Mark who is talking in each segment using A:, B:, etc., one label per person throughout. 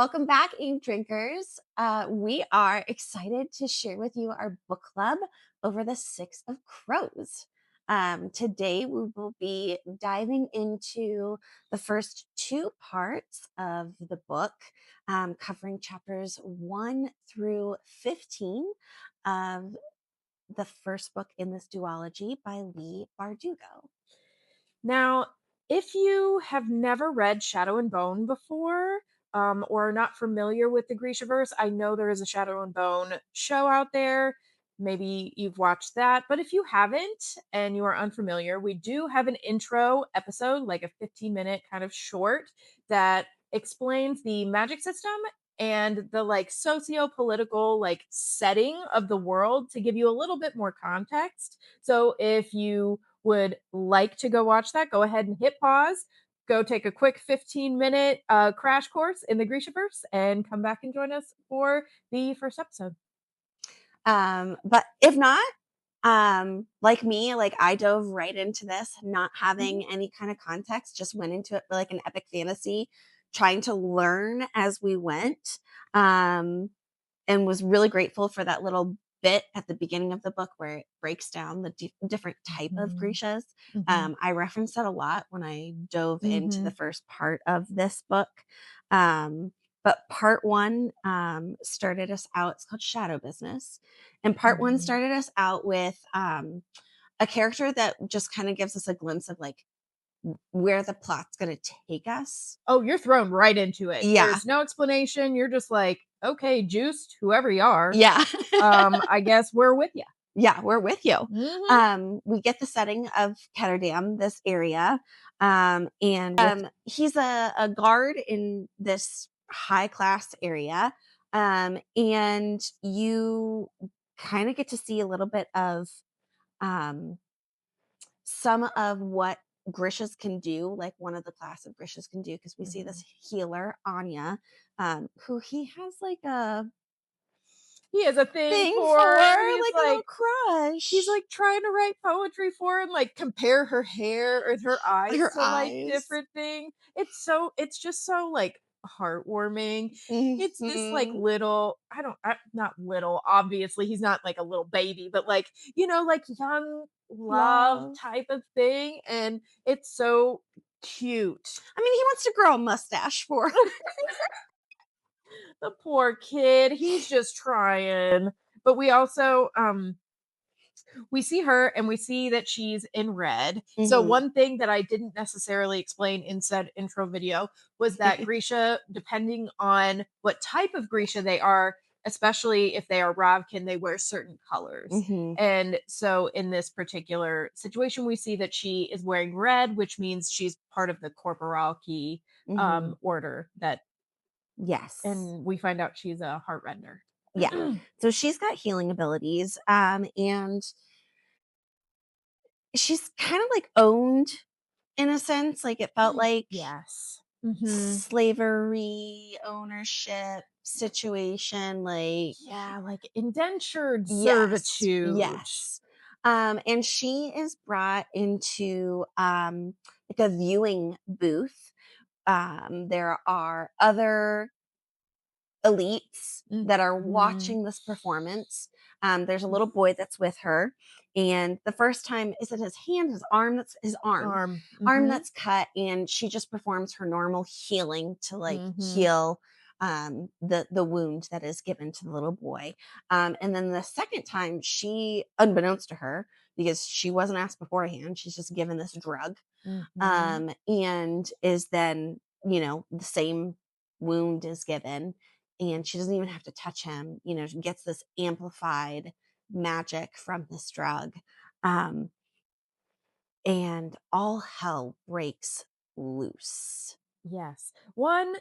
A: Welcome back, ink drinkers. We are excited to share with you our book club over the Six of Crows. Today, we will be diving into the first two parts of the book, covering chapters 1 through 15 of the first book in this duology by Leigh Bardugo.
B: Now, if you have never read Shadow and Bone before, or are not familiar with the Grishaverse, I know there is a Shadow and Bone show out there. Maybe you've watched that, but if you haven't and you are unfamiliar, we do have an intro episode, like a 15-minute kind of short that explains the magic system and the like socio-political like setting of the world to give you a little bit more context. So if you would like to go watch that, go ahead and hit pause, go take a quick 15-minute crash course in the Grishaverse, and come back and join us for the first episode.
A: But if not, like me, like I dove right into this, not having any kind of context, just went into it like an epic fantasy, trying to learn as we went. Um, and was really grateful for that little bit at the beginning of the book where it breaks down the different type of
B: Mhm.
A: Grishas.
B: Mhm.
A: I referenced that a lot when I dove into the
B: Mhm.
A: first part of this book. Um, but part one started us out. It's called Shadow Business, and part one
B: Mhm.
A: started us out with a character that just kind of gives us a glimpse of like where the plot's going to take us.
B: Oh, you're thrown right into it.
A: Yeah,
B: There's no explanation. You're just like, okay, juiced, whoever you are.
A: yeah.
B: I guess we're with you.
A: Yeah, we're with you.
B: Mhm.
A: We get the setting of Ketterdam, this area, and he's a guard in this high class area, and you kind of get to see a little bit of um, some of what Grishas can do, like one of the class of Grishas can do, because we see
B: Mhm.
A: this healer Anya, who he has like a
B: He has a thing
A: thing for,
B: for, and
A: like a little
B: he's
A: crush.
B: like trying to write poetry for him, like compare her hair and her eyes
A: Her
B: to like
A: eyes.
B: different things. It's just so like heartwarming. It's this like
A: Mhm.
B: little, not little, obviously he's not like a little baby, but like, like young love
A: Love.
B: type of thing. And it's so cute.
A: I mean, he wants to grow a mustache for her.
B: The poor kid, he's just trying. But we also, we see her and we see that she's in red. So
A: Mhm.
B: one thing that I didn't necessarily explain in said intro video was that Grisha, depending on what type of Grisha they are, especially if they are Ravkin, they wear certain colors.
A: Mhm.
B: And so in this particular situation, we see that she is wearing red, which means she's part of the Corporalki
A: Mhm.
B: order that,
A: Yes.
B: and we find out she's a heartrender.
A: Yeah. So she's got healing abilities, and she's kind of like owned in a sense. Like it felt like
B: Yes. Hmm.
A: slavery ownership situation. Like
B: Yeah, like indentured
A: yes,
B: servitude.
A: yes. And she is brought into like a viewing booth. There are other elites that are
B: Mhm.
A: watching this performance. There's a little boy that's with her, and the first time is it his hand, his arm? That's his
B: Arm.
A: arm
B: Mhm.
A: that's cut, and she just performs her normal healing to like
B: Mhm.
A: heal the wound that is given to the little boy. And then the second time, she, unbeknownst to her, because she wasn't asked beforehand, she's just given this drug,
B: Mhm.
A: and is then the same wound is given, and she doesn't even have to touch him. She gets this amplified magic from this drug, um, and all hell breaks loose.
B: Yes. One,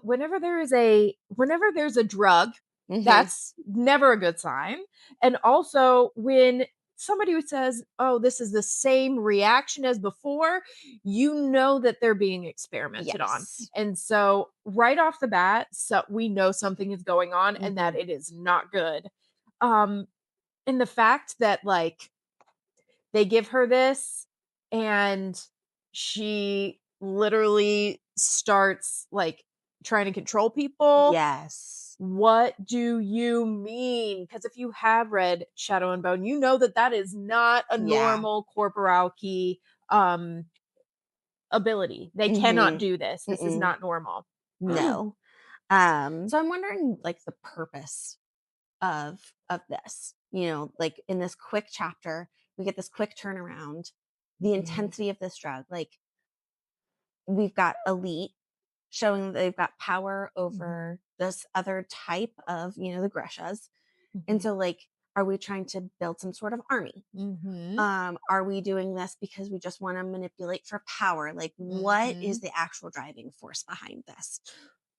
B: whenever there's a drug,
A: Hmm.
B: that's never a good sign. And also when somebody who says, "Oh, this is the same reaction as before," you know that they're being experimented on.
A: Yes.
B: And so right off the bat, so we know something is going on and that
A: Hmm.
B: it is not good. Um, and the fact that like they give her this and she literally starts like trying to control people.
A: Yes.
B: What do you mean? Because if you have read Shadow and Bone, you know that that is not a
A: Yeah.
B: normal corporal key um ability. They cannot
A: Mhm.
B: do this. This is
A: Mm-mm.
B: not normal.
A: No. So I'm wondering, like, the purpose of this. Like, in this quick chapter, we get this quick turnaround, the
B: Mhm,
A: intensity of this drug. Like, we've got elite showing that they've got power
B: mhm,
A: over this other type of, the Greshas. And
B: mhm,
A: so, like, are we trying to build some sort of army?
B: mhm,
A: Are we doing this because we just want to manipulate for power? Like, what is
B: mhm.
A: the actual driving force behind this?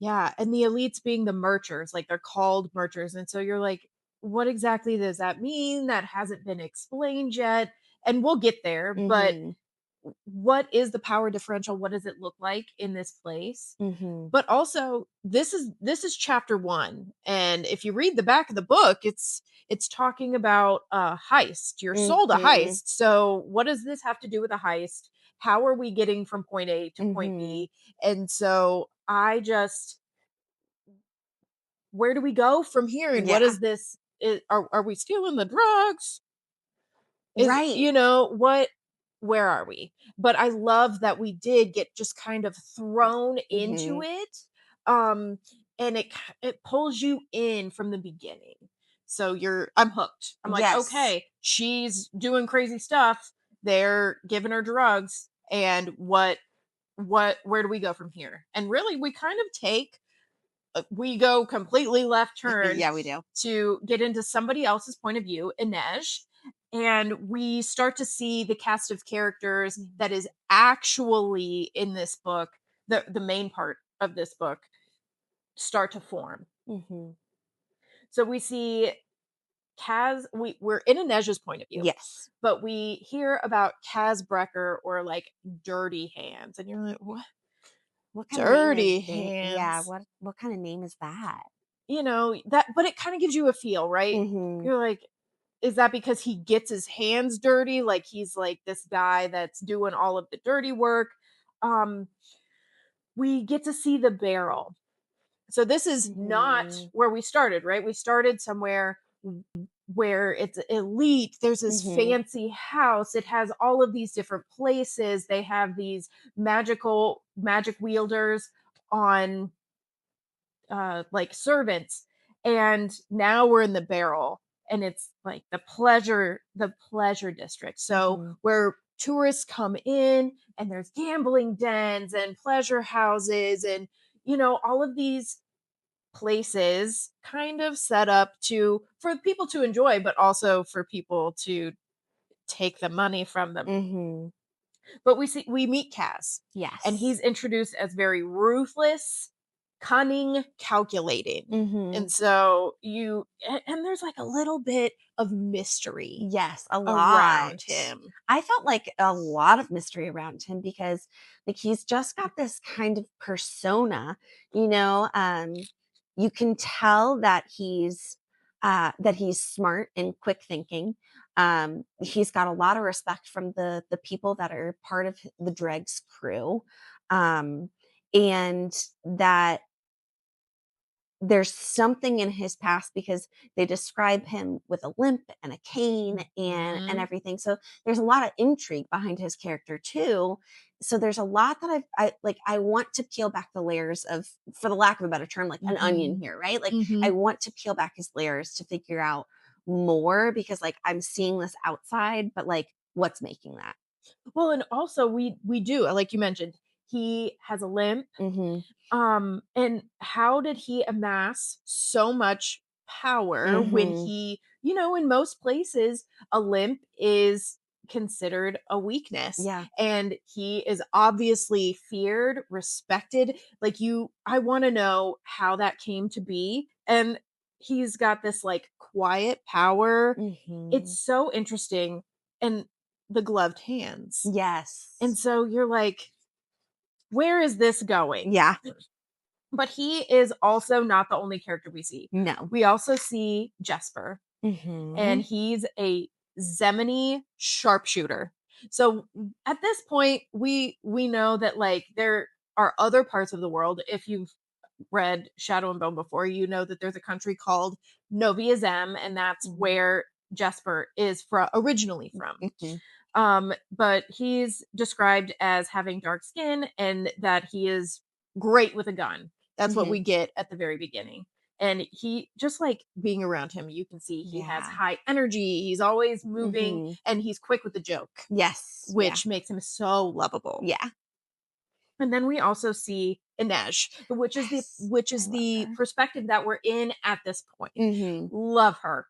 B: Yeah, and the elites being the merchers, like, they're called merchers, and so you're like, "What exactly does that mean? That hasn't been explained yet." And we'll get there, but
A: Mm-hmm.
B: what is the power differential? What does it look like in this place?
A: Mm-hmm.
B: But also, this is chapter 1, and if you read the back of the book, it's talking about a heist. You're sold a
A: Mm-hmm.
B: heist. So, what does this have to do with a heist? How are we getting from point A to point
A: Mm-hmm.
B: B? And so I just where do we go from here? And what
A: Yeah.
B: is this? Are we stealing the drugs? Is
A: Right.
B: what where are we? But I love that we did get just kind of thrown into
A: Mm-hmm.
B: it. And it pulls you in from the beginning. So I'm hooked. I'm like,
A: Yes.
B: okay, she's doing crazy stuff. They're giving her drugs. And where do we go from here? And really we kind of take we go completely left turn
A: Yeah, we do.
B: to get into somebody else's point of view, Inej, and we start to see the cast of characters that is actually in this book, the main part of this book, start to form.
A: Mm-hmm.
B: So we see we're in Inej's point of view,
A: Yes.
B: but we hear about Kaz Brecker or like Dirty Hands, and you're like, what?
A: What kind of name is
B: Dirty
A: yeah,
B: Hands?
A: what kind of name is that?
B: That, but it kind of gives you a feel, right?
A: Mhm.
B: You're like, is that because he gets his hands dirty? Like he's like this guy that's doing all of the dirty work. Um, we get to see the barrel. So this is not
A: Mhm.
B: where we started, right? We started somewhere where it's elite. There's this
A: Mhm.
B: fancy house. It has all of these different places. They have these magic wielders on like servants, and now we're in the barrel, and it's like the pleasure district, so
A: Mhm.
B: where tourists come in and there's gambling dens and pleasure houses and all of these places kind of set up to for people to enjoy but also for people to take the money from them.
A: Mhm.
B: But we meet Kaz, and
A: Yes.
B: he's introduced as very ruthless, cunning, calculating. And
A: Mhm.
B: so and there's like a little bit of mystery
A: Yes, a lot.
B: around him.
A: I felt like a lot of mystery around him because, like, he's just got this kind of persona, you know, you can tell that he's smart and quick thinking. He's got a lot of respect from the people that are part of the Dregs crew. And that there's something in his past because they describe him with a limp and a cane and
B: Mhm.
A: everything. So there's a lot of intrigue behind his character too. So there's a lot that I want to peel back the layers of, for the lack of a better term, like an onion
B: Mhm.
A: here, right? Like I
B: Mhm.
A: want to peel back his layers to figure out more because, like, I'm seeing this outside, but, like, what's making that?
B: Well, and also we do, like you mentioned, he has a limp.
A: Mhm.
B: And how did he amass so much power when
A: Mhm.
B: in most places, a limp is considered a weakness.
A: Yeah.
B: And he is obviously feared, respected. I want to know how that came to be. And he's got this like quiet power. It's
A: Mhm.
B: so interesting. And the gloved hands. And
A: Yes.
B: so you're like, where is this going?
A: Yeah.
B: But he is also not the only character we see.
A: No.
B: We also see Jesper, and
A: Mhm.
B: he's a Zemini sharpshooter. So at this point, we know that like there are other parts of the world. If you've read Shadow and Bone before, you know that there's a country called Novia Zem, and that's
A: Mhm.
B: where Jesper is originally from.
A: Mhm.
B: But he's described as having dark skin and that he is great with a gun. That's what we
A: Mhm.
B: get at the very beginning. And he just like being around him, you can see he has
A: Yeah.
B: high energy. He's always moving
A: Mhm.
B: and he's quick with the joke,
A: Yes. Yeah.
B: which makes him so lovable.
A: Yeah.
B: And then we also see Inej,
A: Yes.
B: which
A: I
B: is
A: love
B: the
A: her.
B: perspective that we're in at this point.
A: Mhm.
B: Love her.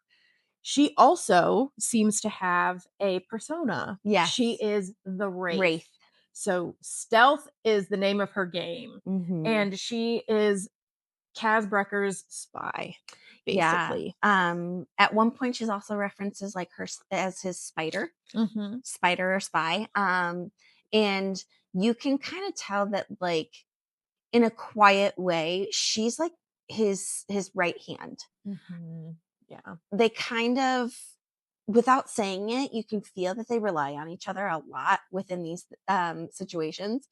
B: She also seems to have a persona. She
A: Yes.
B: is the Wraith.
A: Wraith.
B: So stealth is the name of her game.
A: Mhm.
B: And she is Kaz Brecker's spy,
A: Yeah.
B: basically.
A: At one point, she's also references like as his
B: Mhm.
A: spider or spy. And you can kind of tell that, like, in a quiet way, she's like his right hand.
B: Mhm. Yeah.
A: They kind of, without saying it, you can feel that they rely on each other a lot within these situations.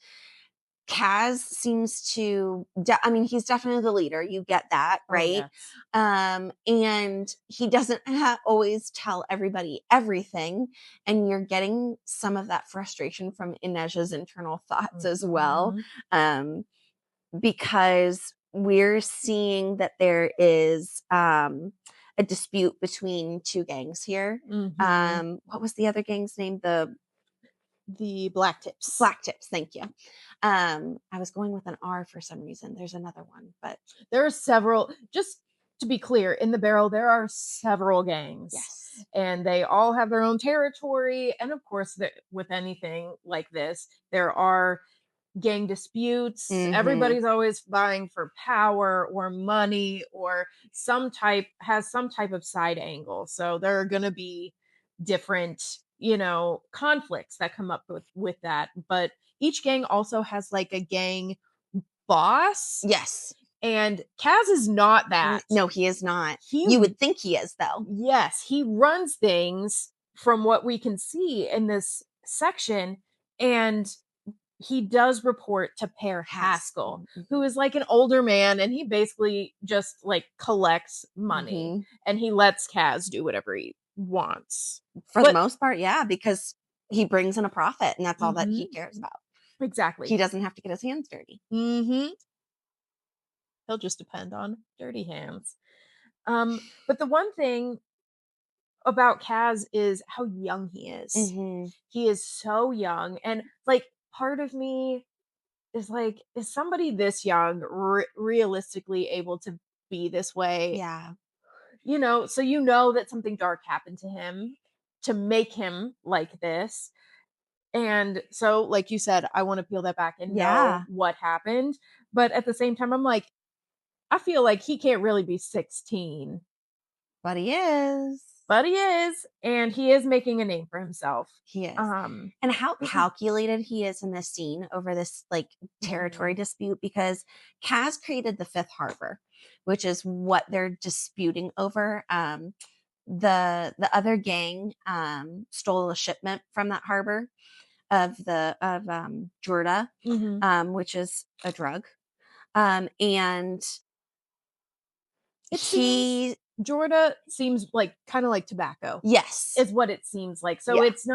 A: Kaz seems to, I mean, he's definitely the leader. You get that,
B: Oh,
A: right?
B: yes.
A: And he doesn't always tell everybody everything. And you're getting some of that frustration from Inej's internal thoughts as well.
B: Mhm.
A: Um, because we're seeing that there is a dispute between two gangs here.
B: Mhm.
A: What was the other gang's name? The
B: The Black Tips.
A: Black Tips. Thank you. I was going with an R for some reason. There's another one, but
B: There are several, just to be clear, in the barrel, there are several gangs,
A: yes.
B: and they all have their own territory. And of course, with anything like this, there are gang disputes.
A: Mm-hmm.
B: Everybody's always vying for power or money or some type of side angle. So there are going to be different, conflicts that come up with that. But each gang also has like a gang boss,
A: Yes.
B: and Kaz is not that.
A: No, he is not.
B: He
A: You would think he is, though.
B: Yes, he runs things from what we can see in this section, and he does report to Pear Haskell,
A: Haskell.
B: who is like an older man, and he basically just like collects money
A: Mm-hmm.
B: and he lets Kaz do whatever he wants.
A: For the
B: But
A: most part, yeah, because he brings in a profit, and that's all that he
B: Mhm,
A: cares about.
B: exactly.
A: He doesn't have to get his hands dirty.
B: Mhm. He'll just depend on dirty hands. But the one thing about Kaz is how young he is.
A: Mhm.
B: He is so young, and like part of me is like, is somebody this young realistically able to be this way?
A: Yeah.
B: So you know that something dark happened to him to make him like this. And so, like you said, I want to peel that back and know
A: Yeah.
B: what happened. But at the same time, I'm like, I feel like he can't really be 16,
A: But he is.
B: but he is, and he is making a name for himself.
A: He is.
B: Um,
A: And how
B: mhm,
A: calculated he is in this scene over this, like, territory
B: mhm,
A: dispute, because Kaz created the Fifth Harbor, which is what they're disputing over. The other gang stole a shipment from that harbor of Jorda,
B: mhm.
A: which is a drug. And
B: It seems
A: he
B: Jorda seems like kind of like tobacco
A: yes.
B: is what it seems like. So
A: Yeah.
B: it's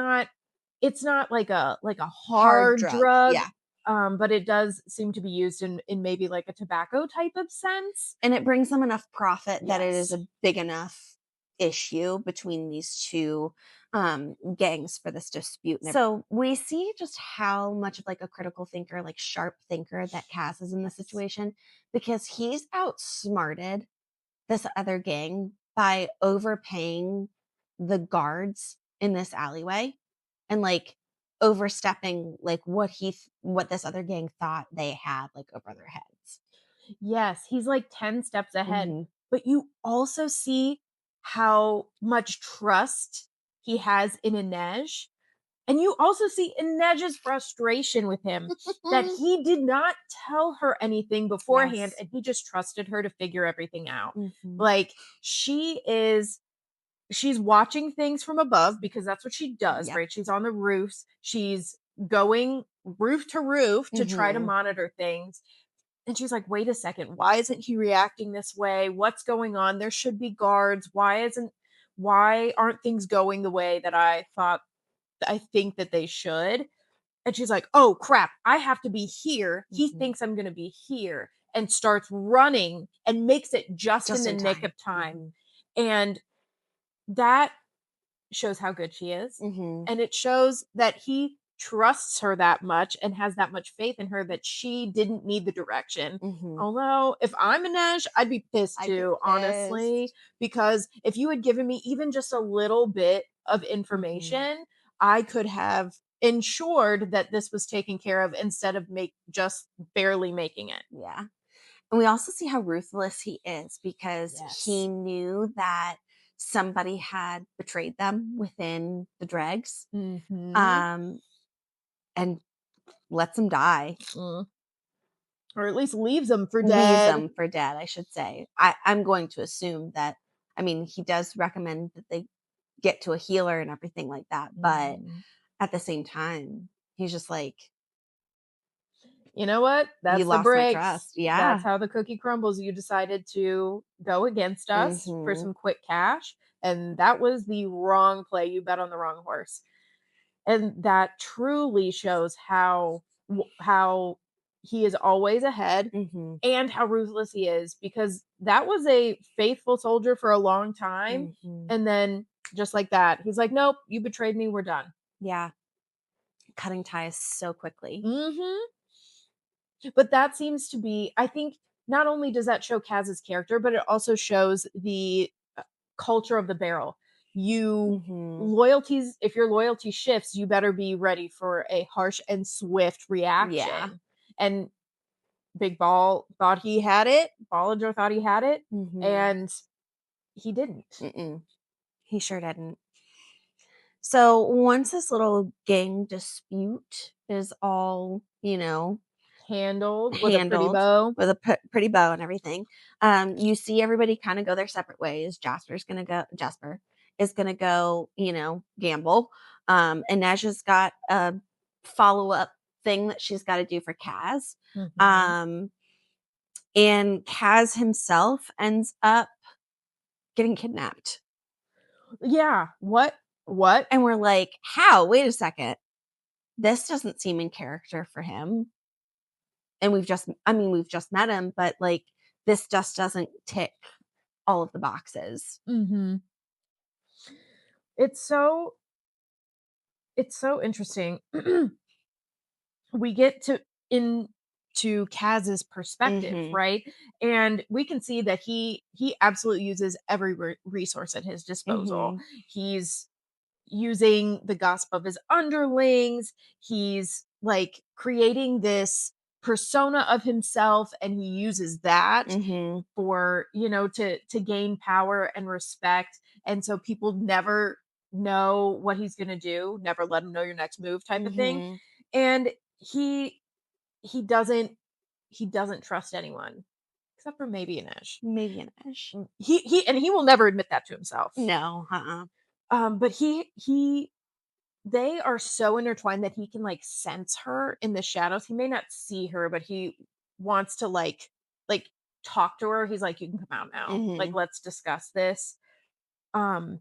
B: not like a
A: Hard
B: hard
A: drug.
B: drug,
A: Yeah.
B: but it does seem to be used in maybe like a tobacco type of sense.
A: And it brings them enough profit that it is
B: Yes.
A: a big enough issue between these two gangs for this dispute. So we see just how much of, like, a critical thinker, like sharp thinker, that Cass is in this
B: Yes.
A: situation, because he's outsmarted this other gang by overpaying the guards in this alleyway, and, like, overstepping, like, what this other gang thought they had, like, over their heads.
B: Yes, he's like 10 steps ahead.
A: Mhm.
B: But you also see how much trust he has in Inej. And you also see Inej's frustration with him that he did not tell her anything beforehand
A: Yes.
B: and he just trusted her to figure everything out.
A: Mhm.
B: Like she's watching things from above because that's what she does,
A: Yep.
B: right? She's on the roofs. She's going roof to roof to try to
A: Mhm.
B: monitor things. And she's like, "Wait a second, why isn't he reacting this way? What's going on? There should be guards. Why aren't things going the way that I think that they should?" And she's like, "Oh crap, I have to be here. He
A: Mhm.
B: thinks I'm going to be here." And starts running and makes it just in
A: Just
B: the
A: in
B: nick
A: time.
B: of time.
A: Mhm.
B: And that shows how good she is.
A: Mhm.
B: And it shows that he trusts her that much and has that much faith in her that she didn't need the direction.
A: Mhm.
B: Although, if I'm Inej, I'd be pissed
A: I'd be
B: too, honestly,
A: pissed.
B: because if you had given me even just a little bit of
A: Mhm.
B: information, I could have ensured that this was taken care of instead of make just barely making it.
A: Yeah. And we also see how ruthless he is because he
B: Yes.
A: knew that somebody had betrayed them within the dregs,
B: Mhm.
A: um, and lets them die.
B: Mm. Or at least leaves them for
A: Leaves
B: dead.
A: them for dead, I should say. I'm going to assume that, I mean, he does recommend that they get to a healer and everything like that, but
B: Mhm.
A: at the same time, he's just like,
B: You know what?
A: "You
B: That's the
A: lost my
B: breaks.
A: trust."
B: That's
A: Yeah.
B: how the cookie crumbles. You decided to go against us for
A: Mhm.
B: some quick cash, and that was the wrong play. You bet on the wrong horse. And that truly shows how he is always ahead
A: Mhm.
B: and how ruthless he is, because that was a faithful soldier for a long time,
A: Mhm.
B: and then just like that, he's like, "Nope, you betrayed me. We're done."
A: Yeah. Cutting ties so quickly.
B: Mhm. But that seems to be, I think, not only does that show Kaz's character, but it also shows the culture of the barrel. You
A: Mhm.
B: loyalties If your loyalty shifts, you better be ready for a harsh and swift
A: Yeah.
B: reaction. And Big Ball thought he had it. Bollinger thought he had it,
A: Mhm.
B: and he didn't.
A: Mm-mm. He sure didn't. So once this little gang dispute is all,
B: Handled with a pretty
A: handled
B: bow.
A: with a pretty bow and everything, you see everybody kind of go their separate ways. Jasper is gonna go, gamble. And Naj's got a follow up thing that she's got to do for Kaz.
B: Mhm.
A: Um, and Kaz himself ends up getting kidnapped.
B: Yeah. What?
A: And we're like, how? Wait a second. This doesn't seem in character for him. And we've just met him, but like this just doesn't tick all of the boxes.
B: Mhm. It's so it's so interesting. We get into Kaz's perspective,
A: Mhm.
B: right? And we can see that he absolutely uses every resource at his disposal.
A: Mhm.
B: He's using the gossip of his underlings. He's like creating this persona of himself, and he uses that
A: Mhm.
B: for, to gain power and respect. And so people never know what he's going to do, never let him know your next move type of thing.
A: Mhm.
B: And he he doesn't he doesn't trust anyone except for maybe Inej.
A: Maybe an edge.
B: He will never admit that to himself.
A: No, uh-uh.
B: But he they are so intertwined that he can like sense her in the shadows. He may not see her, but he wants to like talk to her. He's like, "You can come out now. Like,
A: Mhm.
B: let's discuss this." Um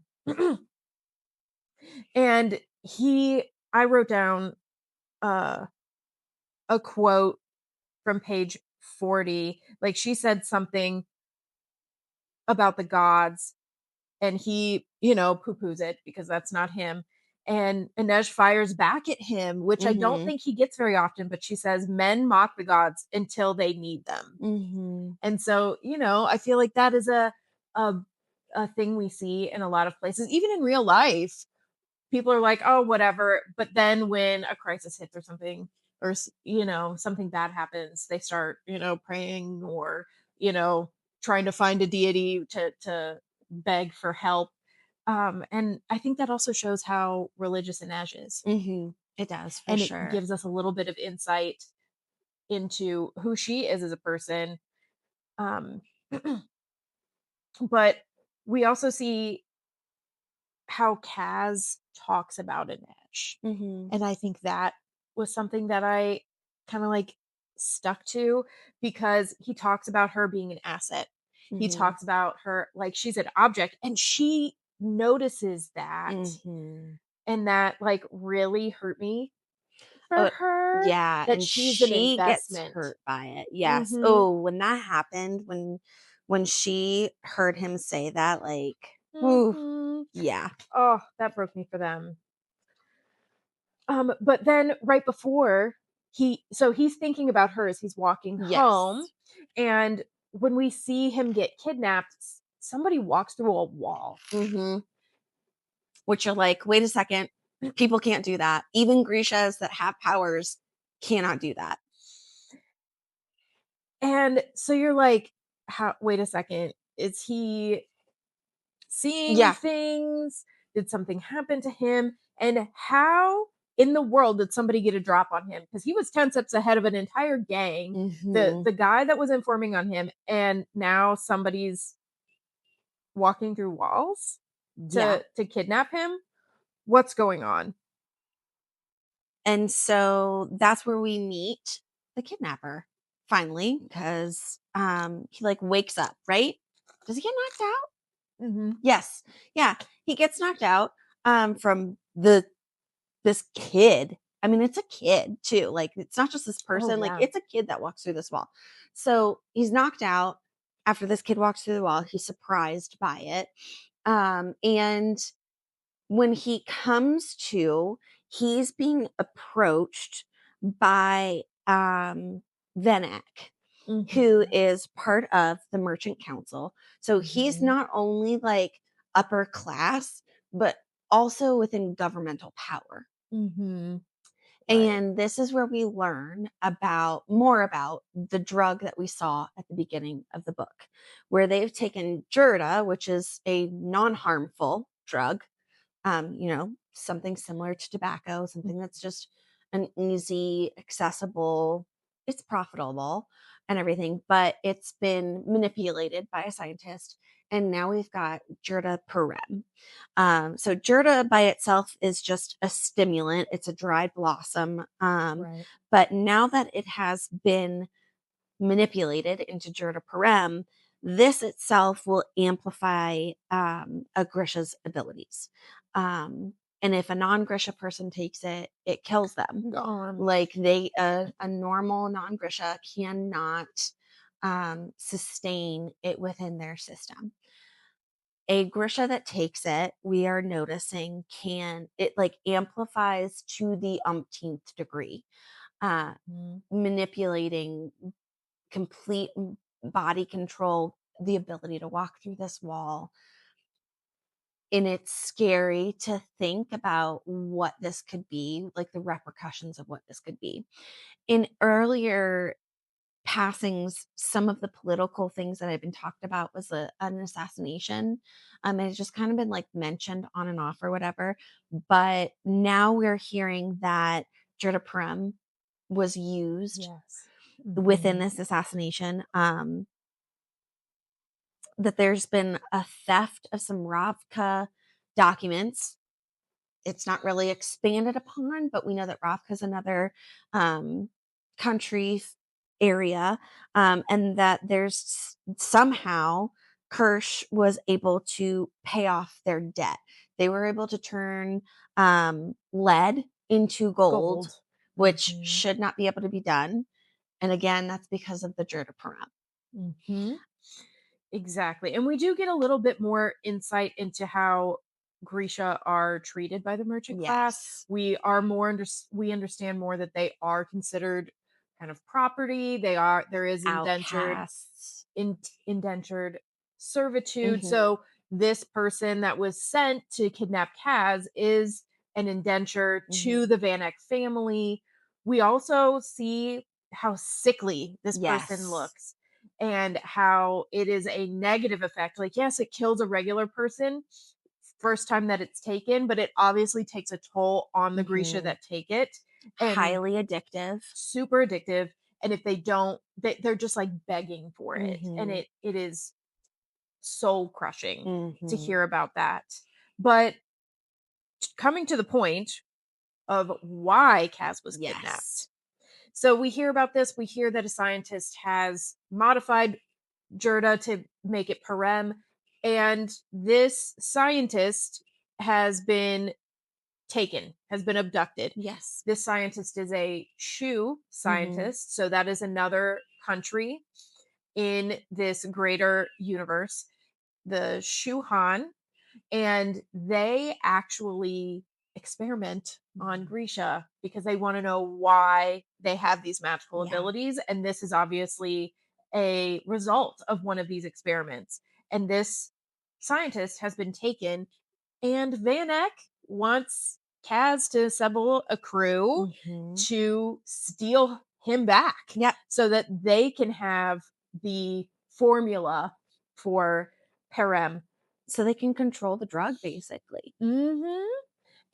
B: and he I wrote down uh a quote from page 40. Like, she said something about the gods, and he, poo-poos it because that's not him. And Inej fires back at him, which I don't
A: Mhm.
B: think he gets very often, but she says, "Men mock the gods until they need them."
A: Mhm.
B: And so, I feel like that is a a thing we see in a lot of places, even in real life. People are like, "Oh, whatever," but then when a crisis hits or something, or something bad happens, they start, praying, or you know trying to find a deity to beg for help. And I think that also shows how religious Inej is,
A: Mhm. It does for
B: and it
A: sure.
B: gives us a little bit of insight into who she is as a person. um but we also see how Kaz talks about Inej.
A: Mhm.
B: And I think that was something that I kind of like stuck to because he talks about her being an asset. He
A: Mhm.
B: talks about her like she's an object, and she notices that,
A: Mhm.
B: and that, like, really hurt me for
A: Oh,
B: her,
A: yeah,
B: that
A: and
B: she's an
A: she gets
B: investment.
A: hurt by it, yes.
B: Mhm.
A: Oh, when that happened, when she heard him say that, like, ooh,
B: Mhm.
A: yeah.
B: Oh, that broke me for them. But then right before he's thinking about her as he's walking home,
A: Yes.
B: and when we see him get kidnapped, somebody walks through a wall.
A: Mhm. Which you're like, "Wait a second, people can't do that. Even Grishas that have powers cannot do that."
B: And so you're like, how wait a second, is he seeing
A: Yeah.
B: things? Did something happen to him? And how in the world did somebody get a drop on him? Because he was 10 steps ahead of an entire gang,
A: Mhm.
B: the guy that was informing on him, and now somebody's walking through walls
A: Yeah.
B: to kidnap him? What's going on?
A: And so that's where we meet the kidnapper finally, because he, like, wakes up, right? Does he get knocked out?
B: Mhm.
A: Yes. Yeah, he gets knocked out, from this kid. I mean, it's a kid too, like, it's not just this
B: Oh,
A: person, like,
B: yeah.
A: it's a kid that walks through this wall. So, he's knocked out. After this kid walks through the wall, he's surprised by it, and when he comes to, he's being approached by, Venek, who
B: Mhm.
A: is part of the merchant council. So he's
B: Mhm.
A: not only like upper class, but also within governmental power.
B: Mhm. Right.
A: And this is where we learn about more about the drug that we saw at the beginning of the book, where they've taken Jurda, which is a non harmful drug, something similar to tobacco, something that's just an easy, accessible, it's profitable and everything, but it's been manipulated by a scientist. And now we've got Jurda Parem. So Jurda by itself is just a stimulant. It's a dried blossom.
B: Right.
A: But now that it has been manipulated into Jurda Parem, this itself will amplify a Grisha's abilities. Um, and if a non Grisha person takes it, it kills them.
B: Gone.
A: Like a normal non Grisha cannot sustain it within their system. A Grisha that takes it, we are noticing can it like amplifies to the umpteenth degree, uh,
B: Mhm.
A: manipulating complete body control, the ability to walk through this wall. And it's scary to think about what this could be, like the repercussions of what this could be. In earlier passings, some of the political things that have been talked about was an assassination. And it's just kind of been like mentioned on and off or whatever. But now we're hearing that Jurdapuram was used
B: Yes.
A: within
B: Mhm.
A: this assassination. That there's been a theft of some Ravka documents. It's not really expanded upon, but we know that Ravka is another um, country area, and that somehow Kirsch was able to pay off their debt. They were able to turn lead into gold,
B: Gold.
A: which
B: Mhm.
A: should not be able to be done. And again, that's because of the Jurdapuram.
B: Mhm. Exactly. And we do get a little bit more insight into how Grisha are treated by the merchant class.
A: Yes.
B: We understand more that they are considered kind of property. There is
A: Outcasts.
B: indentured servitude.
A: Mhm.
B: So this person that was sent to kidnap Kaz is an indenture to
A: Mhm.
B: the Van Eck family. We also see how sickly this person
A: Yes.
B: looks and how it is a negative effect. Like, yes, it kills a regular person first time that it's taken, but it obviously takes a toll on the Grisha
A: Mhm.
B: that take it, and
A: Highly addictive.
B: super addictive. And if they don't, they're just like begging for it. And
A: Mhm.
B: it is soul crushing to
A: Mhm.
B: hear about that. But coming to the point of why Kaz was
A: Yes.
B: kidnapped. So we hear about this. We hear that a scientist has modified Gerda to make it Parem. And this scientist has been has been abducted.
A: Yes.
B: This scientist is a Shu
A: Mhm.
B: scientist. So that is another country in this greater universe, the Shu Han, and they actually experiment on
A: Mhm.
B: Grisha because they want to know why they have these magical
A: Yeah.
B: abilities. And this is obviously a result of one of these experiments. And this scientist has been taken, and Van Eck wants Kaz to assemble a crew
A: Mhm.
B: to steal him back
A: Yep.
B: so that they can have the formula for Perem.
A: So they can control the drug basically.
B: Mhm.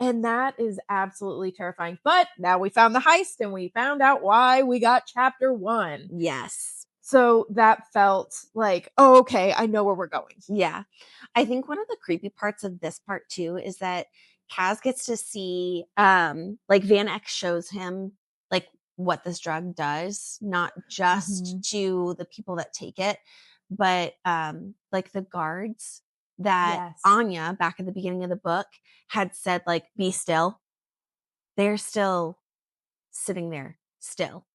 B: And that is absolutely terrifying. But now we found the heist and we found out why we got chapter 1.
A: Yes.
B: So that felt like, oh, okay, I know where we're going.
A: Yeah. I think one of the creepy parts of this part too is that Kaz gets to see like Van X shows him like what this drug does, not just
B: Mhm.
A: to the people that take it, but like the guards that
B: Yes.
A: Anya back at the beginning of the book had said like be still. They're still sitting there still,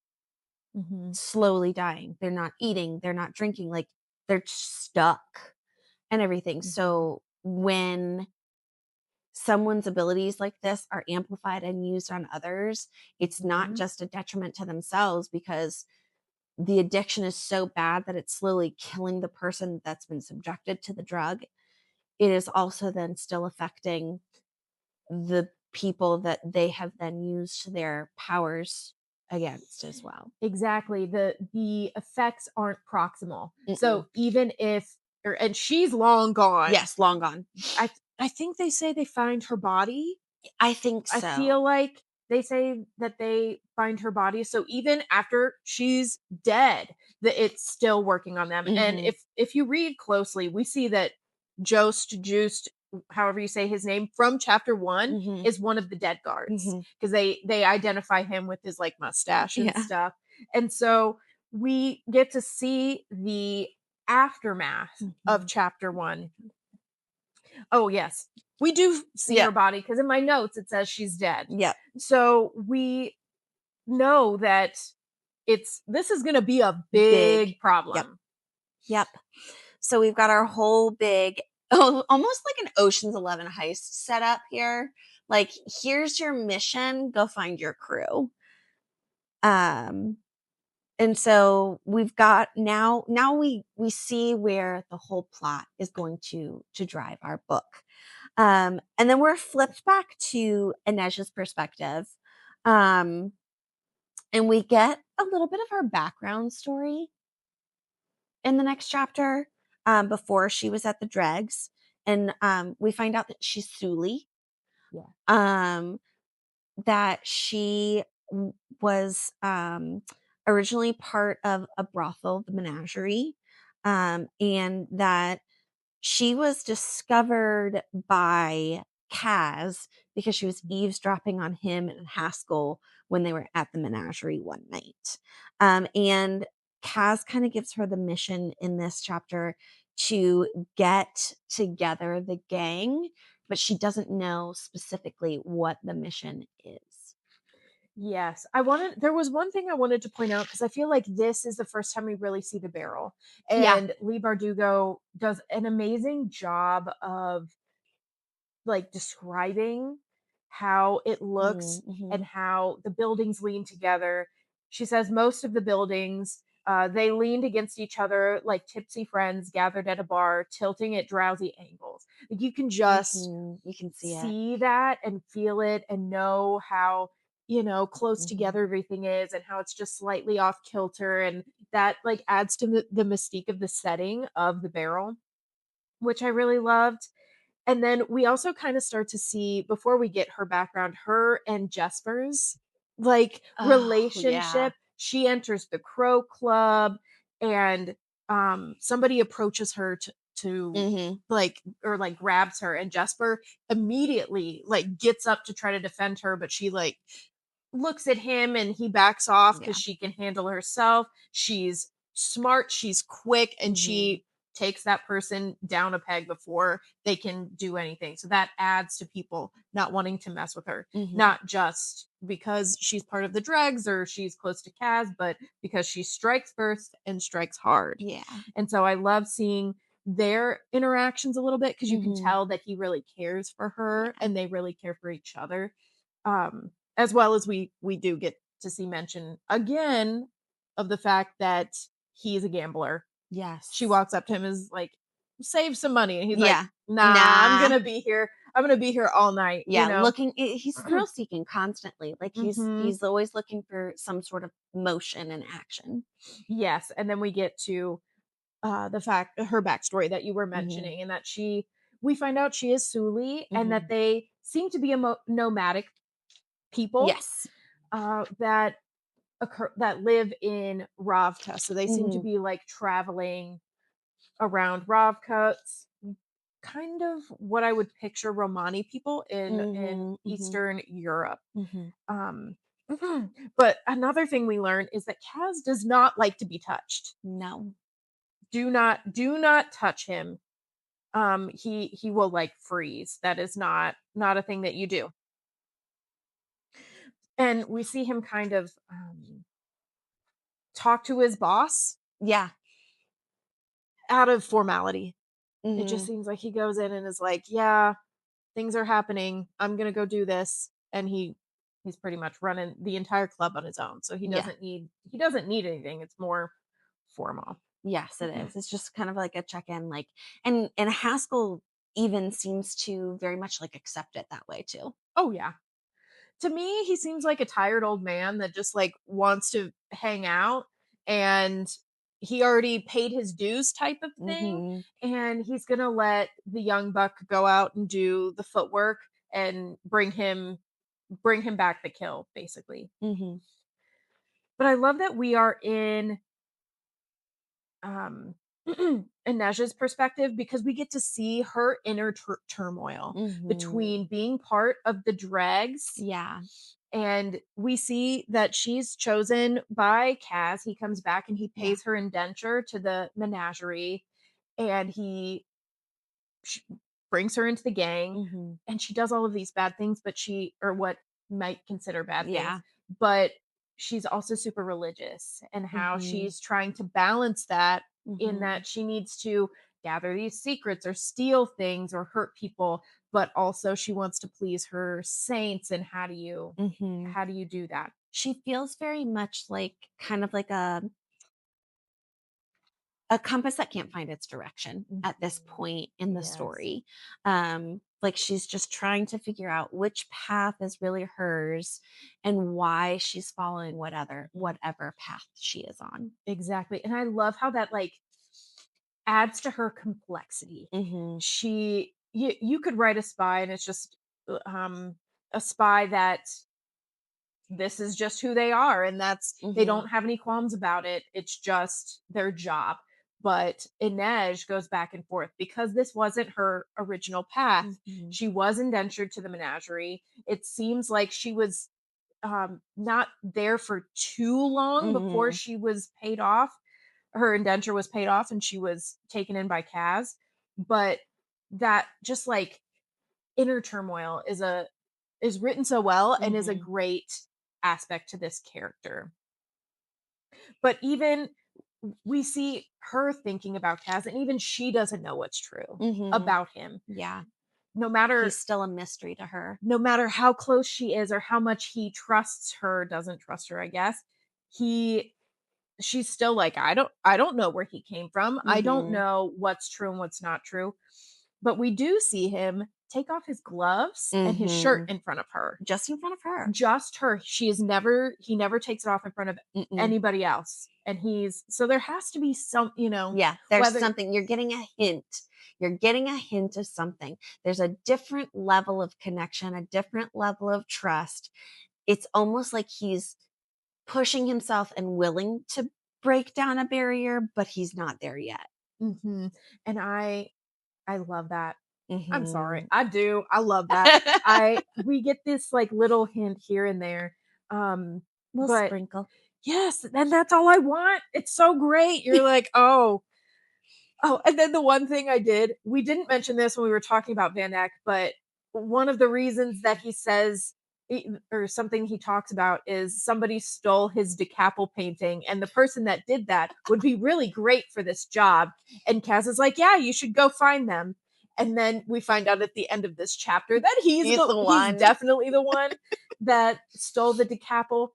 B: Mhm.
A: slowly dying. They're not eating, they're not drinking, like they're stuck and everything.
B: Mhm.
A: So when someone's abilities like this are amplified and used on others, it's not
B: Mhm.
A: just a detriment to themselves because the addiction is so bad that it's slowly killing the person that's been subjected to the drug. It is also then still affecting the people that they have then used their powers against as well.
B: Exactly. The effects aren't proximal.
A: Mm-mm.
B: So even if and she's long gone.
A: Yes, long gone.
B: I think they say they find her body.
A: I think
B: I
A: so.
B: feel like they say that they find her body, so even after she's dead, that it's still working on them. And
A: Mhm.
B: if you read closely, we see that Juiced, however you say his name, from chapter 1
A: Mhm.
B: is one of the dead guards
A: Mhm.
B: because they identify him with his like mustache and
A: Yeah.
B: stuff. And so we get to see the aftermath of
A: Mhm.
B: chapter 1. Oh, yes. We do see her
A: Yep.
B: body because in my notes it says she's dead.
A: Yep.
B: So we know that this is going to be a
A: Big.
B: big
A: Yep.
B: problem.
A: Yep. So we've got our whole big oh, almost like an Ocean's 11 heist set up here. Like, here's your mission, go find your crew. Um, and so we've got now we see where the whole plot is going to drive our book. And then we're flipped back to Inej's perspective. Um, and we get a little bit of her background story in the next chapter, before she was at the dregs. And we find out that she's Suli,
B: Yeah.
A: um, that she was originally part of a brothel, the menagerie, and that she was discovered by Kaz because she was eavesdropping on him and Haskell when they were at the menagerie one night. And Kaz kind of gives her the mission in this chapter to get together the gang, but she doesn't know specifically what the mission is.
B: Yes. There was one thing I wanted to point out because I feel like this is the first time we really see the barrel.
A: Yeah.
B: And Leigh Bardugo does an amazing job of like describing how it looks
A: Mm-hmm.
B: and how the buildings lean together. She says most of the buildings they leaned against each other like tipsy friends gathered at a bar, tilting at drowsy angles. Like you can just
A: Mm-hmm. You can see it.
B: see that and feel it and know how close
A: Mm-hmm.
B: together everything is and how it's just slightly off kilter, and that like adds to the mystique of the setting of the barrel, which I really loved. And then we also kind of start to see, before we get her background, her and Jesper's like
A: Oh, yeah.
B: relationship. She enters the Crow Club, and somebody approaches her to
A: Mm-hmm.
B: like, or like grabs her, and Jesper immediately like gets up to try to defend her, but she like looks at him and he backs off because
A: Yeah.
B: she can handle herself. She's smart, she's quick, and
A: Mhm.
B: she takes that person down a peg before they can do anything. So that adds to people not wanting to mess with her,
A: Mhm.
B: not just because she's part of the dregs or she's close to Kaz, but because she strikes first and strikes hard.
A: Yeah.
B: And so I love seeing their interactions a little bit because you can
A: Mhm.
B: tell that he really cares for her
A: Yeah.
B: and they really care for each other. As well as we do get to see mention again of the fact that he's a gambler. She
A: Yes.
B: walks up to him and is like, "Save some money," and he's like,
A: Yeah.
B: "Nah, I'm
A: Nah.
B: gonna be here. I'm gonna be here all night," you
A: Yeah,
B: know?
A: he's thrill seeking constantly. Like
B: Mhm.
A: he's always looking for some sort of motion and action.
B: Yes, and then we get to, the fact her backstory that you were
A: Mhm.
B: mentioning and that we find out she is Suli and that
A: Mhm.
B: they seem to be a nomadic people,
A: Yes.
B: that that live in Ravka, so they seem to
A: Mhm.
B: be, like, traveling around Ravka. It's kind of what I would picture Romani people in
A: Mhm. Mhm.
B: Eastern Europe.
A: Mhm.
B: Um, but another thing we learn is that Kaz does not like to be touched.
A: No.
B: Do not touch him. He will, like, freeze. That is not a thing that you do. And we see him kind of, talk to his boss
A: Yeah.
B: out of formality. It just
A: Mhm.
B: seems like he goes in and is like, "Yeah, things are happening. I'm gonna go do this," and he's pretty much running the entire club on his own. So
A: Yeah.
B: he doesn't need anything. It's more formal.
A: Yes, it is. It's just kind of like a check-in, like, and Haskell even seems to very much like accept it that way too.
B: Oh yeah. To me, he seems like a tired old man that just like wants to hang out and he already paid his dues type of thing
A: Mhm.
B: and he's going to let the young buck go out and do the footwork and bring him back the kill basically.
A: Mhm.
B: But I love that we are in um Inej's perspective because we get to see her inner turmoil
A: Mhm.
B: between being part of the dregs
A: Yeah.
B: and we see that she's chosen by Kaz. He comes back and he
A: Yeah.
B: pays her indenture to the menagerie and he sh brings her into the gang,
A: Mhm.
B: and she does all of these bad things, but or what might consider bad things,
A: Yeah.
B: but she's also super religious, and how
A: Mhm.
B: she's trying to balance that in
A: Mhm.
B: that she needs to gather these secrets or steal things or hurt people, but also she wants to please her saints, and
A: Mhm.
B: how do you do that?
A: She feels very much like kind of like a compass that can't find its direction at this
B: Mhm.
A: point in the
B: Yes.
A: story. Like she's just trying to figure out which path is really hers and why she's following whatever path she is on.
B: Exactly, and I love how that, like, adds to her complexity.
A: Mhm.
B: You could write a spy and it's just, a spy that this is just who they are, and they
A: Mhm.
B: don't have any qualms about it, it's just their job. But Inej goes back and forth because this wasn't her original path.
A: Mhm.
B: She was indentured to the menagerie. It seems like she was, not there for too long before
A: Mhm.
B: she was paid off. Her indenture was paid off and she was taken in by Kaz. But that just like inner turmoil is written so well and is a
A: Mhm.
B: great aspect to this character. But even we see her thinking about Kaz, and even she doesn't know what's true
A: Mhm.
B: about him.
A: Yeah.
B: No
A: He's
B: matter
A: still a mystery to her.
B: no matter how close she is or how much he trusts her, doesn't trust her, I guess. He She's still like, I don't know where he came from. I don't
A: Mhm.
B: know what's true and what's not true. But we do see him take off his gloves and his shirt
A: Mhm.
B: in front of her.
A: Just in front of her.
B: Just her. He never takes it off in front of
A: Mm-mm.
B: anybody else. And so there has to be some,
A: Yeah, there's
B: whether
A: something you're getting a hint. You're getting a hint of something. There's a different level of connection, a different level of trust. It's almost like he's pushing himself and willing to break down a barrier, but he's not there yet.
B: Mhm. And I love that. I'm sorry.
A: Mhm.
B: I do. I love that. I We get this like little hint here and there. Um,
A: We'll
B: but
A: sprinkle.
B: yes, and that's all I want. It's so great. You're like, oh, and then the one thing we didn't mention this when we were talking about Van Eyck, but one of the reasons that he says or something he talks about is somebody stole his decapel painting, and the person that did that would be really great for this job. And Kaz is like, "Yeah, you should go find them." And then we find out at the end of this chapter that
A: He's the
B: he's
A: one.
B: definitely the one that stole the decapel.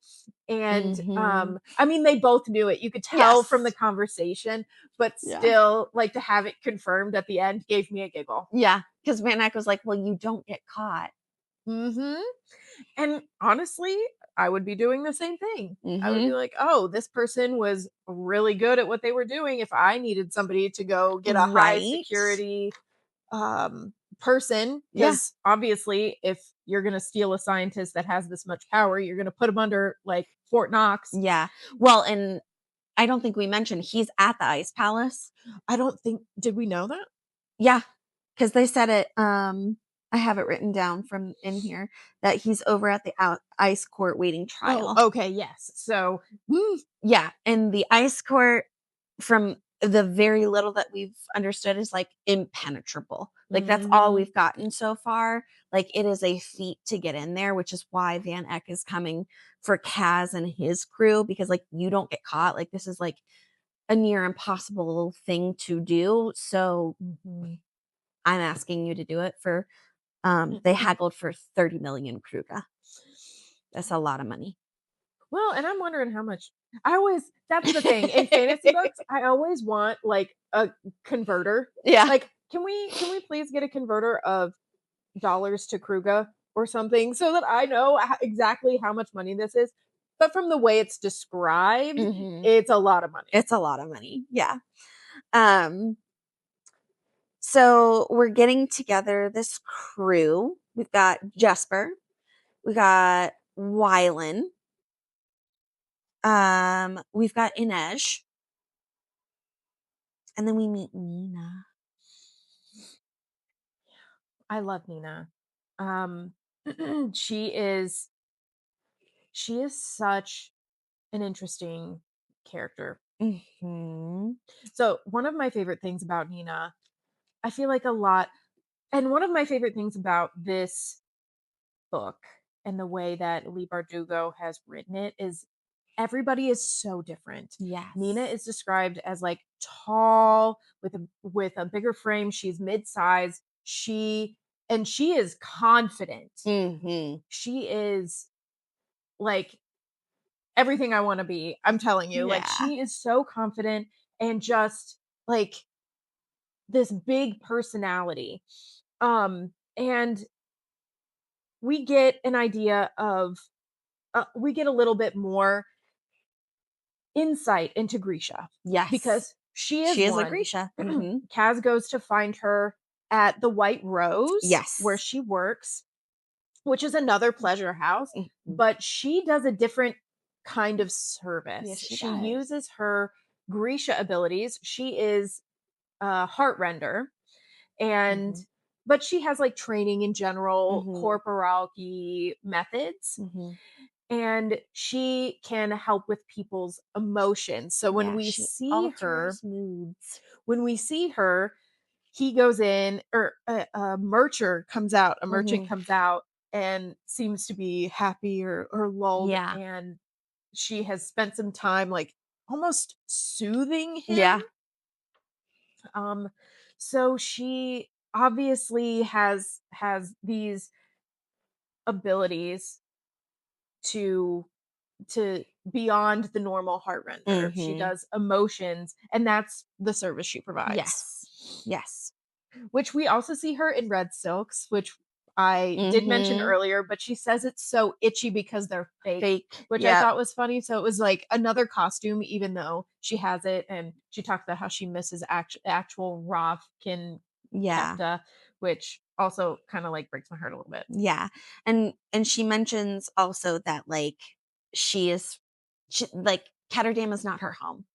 B: And
A: Mhm.
B: I mean, they both knew it. You could tell from the
A: Yes.
B: conversation, but
A: Yeah.
B: still, like, to have it confirmed at the end gave me a giggle.
A: Yeah, because Van Eyck was like, "Well, you don't get caught."
B: Mhm. And honestly, I would be doing the same thing. I would be
A: Mhm.
B: like, "Oh, this person was really good at what they were doing if I needed somebody to go get a high
A: Right?
B: security, person,
A: Yeah.
B: because obviously, if you're gonna steal a scientist that has this much power, you're gonna put him under, like, Fort Knox."
A: Yeah. Well, and I don't think we mentioned he's at the Ice Palace.
B: I don't think did we know that?
A: Yeah, because they said it, I have it written down from in here that he's over at the ice court waiting
B: Oh,
A: trial.
B: okay, yes. So,
A: Yeah, and the ice court, from the very little that we've understood, is, like, impenetrable. Like, that's all
B: mhm.
A: we've gotten so far. Like, it is a feat to get in there, which is why Van Eck is coming for Kaz and his crew because, like, you don't get caught. Like, this is, like, a near impossible thing to do, so
B: Mhm.
A: I'm asking you to do it for, they haggled for 30,000,000 Kruger. That's a lot of money.
B: Well, and I'm wondering how much I always that's the thing. In fantasy books, I always want, like, a converter.
A: Yeah.
B: Like, can we please get a converter of dollars to Kruger or something so that I know exactly how much money this is? But from the way it's described,
A: Mhm.
B: it's a lot of money.
A: It's a lot of money, yeah. Um, so we're getting together this crew. We've got Jesper, we got Wylan, we've got Inej, and then we meet Nina.
B: I love Nina. Um, she is she is such an interesting character.
A: Mhm.
B: So, one of my favorite things about Nina, I feel like a lot and one of my favorite things about this book and the way that Leigh Bardugo has written it is everybody is so different. Nina
A: Yes.
B: is described as, like, tall with a bigger frame. She's mid-sized. She is confident.
A: Mhm.
B: She is, like, everything I wanna be, I'm telling you. Like,
A: Yeah.
B: she is so confident and just, like, this big personality. And we get an idea of we get a little bit more insight into Grisha
A: Yes.
B: because she is
A: She is a
B: one.
A: Grisha. Mhm.
B: Kaz goes to find her at the White Rose where
A: Yes.
B: she works, which is another pleasure house,
A: Mhm.
B: but she does a different kind of
A: Yes,
B: service.
A: she
B: She
A: does.
B: uses her Grisha abilities. She is a heart render, and
A: Mhm.
B: but she has, like, training in general
A: Mhm.
B: corporalky methods,
A: Mhm.
B: and she can help with people's emotions. So
A: Yeah, she alters moods.
B: when we see her, he goes in, or a merchant
A: Mhm.
B: comes out and seems to be happy or lulled,
A: Yeah.
B: and she has spent some time, like, almost soothing him.
A: Yeah.
B: Um, so she obviously has these abilities to beyond the normal heart render. She
A: Mhm.
B: does emotions, and that's the service she provides.
A: Yes. Yes.
B: Which we also see her in red silks, which I did mention
A: Mhm.
B: earlier, but she says it's so itchy because they're fake,
A: Fake.
B: which I
A: Yep.
B: thought was funny. So it was like another costume, even though she has it, and she talked about how she misses actual Ravkin
A: Yeah.
B: Kepta, which also kind of, like, breaks my heart a little bit.
A: Yeah. And she mentions also that, like, she is like, Ketterdam is not her home,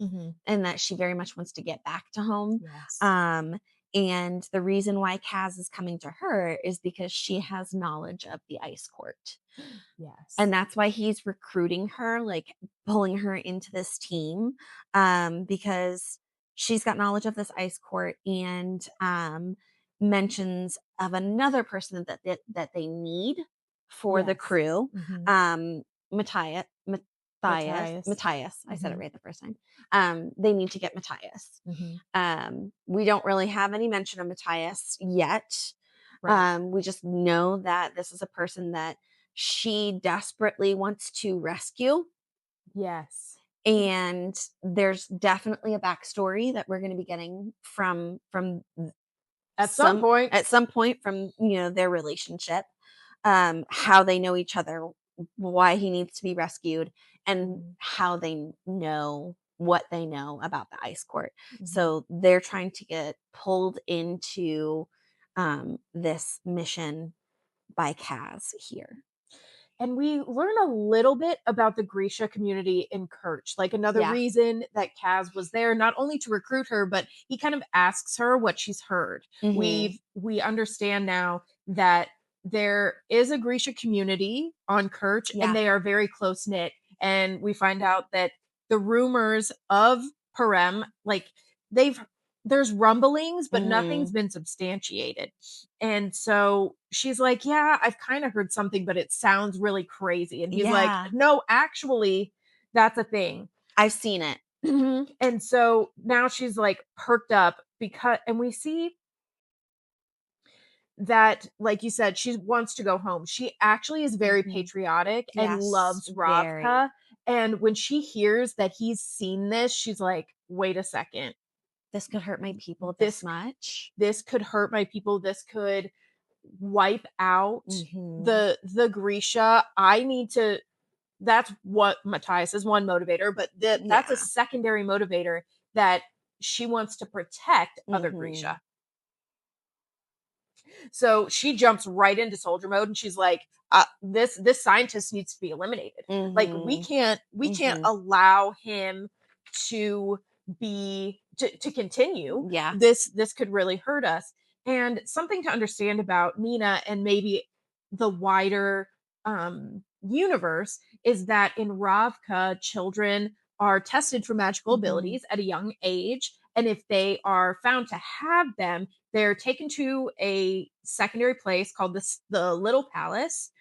B: Mhm.
A: and that she very much wants to get back to home.
B: Yes.
A: Um, And the reason why Kaz is coming to her is because she has knowledge of the ice court. And
B: Yes.
A: that's why he's recruiting her, like, pulling her into this team, because she's got knowledge of this ice court and, mentions of another person that they need for the
B: Yes.
A: crew,
B: Mhm.
A: um,
B: Matthias.
A: Matthias, I said it
B: Mhm.
A: right the first time. They need to get Matthias.
B: Mhm.
A: We don't really have any mention of Matthias yet.
B: Right.
A: We just know that this is a person that she desperately wants to rescue.
B: Yes.
A: And there's definitely a backstory that we're going to be getting from
B: At some point.
A: at some point from their relationship, how they know each other, why he needs to be rescued, and
B: Mhm.
A: how they know what they know about the ice court.
B: Mhm.
A: So they're trying to get pulled into this mission by Kaz here.
B: And we learn a little bit about the Grisha community in Kerch. Like another
A: Yeah.
B: reason that Kaz was there, not only to recruit her, but he kind of asks her what she's heard.
A: Mhm.
B: We understand now that there is a Grisha community on Kerch, and
A: Yeah.
B: they are very close knit. And we find out that the rumors of Parem, like they've there's rumblings, but nothing's
A: Mhm.
B: been substantiated. And so she's like, "Yeah, I've kind of heard something, but it sounds really crazy." And he's like,
A: Yeah.
B: "No, actually, that's a thing."
A: I've seen it. Mhm.
B: And so now she's like perked up because, and we see that, like you said, she wants to go home. She actually is very
A: Mhm.
B: patriotic and
A: Yes,
B: loves
A: very.
B: Ravka. And when she hears that he's seen this, she's like, "Wait a second.
A: This could hurt my people this
B: This
A: much.
B: this could hurt my people. This could wipe out
A: Mhm.
B: the Grisha. I need to." That's what Matthias is one motivator, but that's a
A: Yeah.
B: secondary motivator, that she wants to protect other
A: Mhm.
B: Grisha. So she jumps right into soldier mode, and she's like, this scientist needs to be eliminated. Like
A: Mhm.
B: we can't
A: Mhm.
B: allow him to to continue.
A: Yeah.
B: This could really hurt us." And something to understand about Nina and maybe the wider universe is that in Ravka, children are tested for magical
A: Mhm.
B: abilities at a young age, and if they are found to have them, they're taken to a secondary place called the Little Palace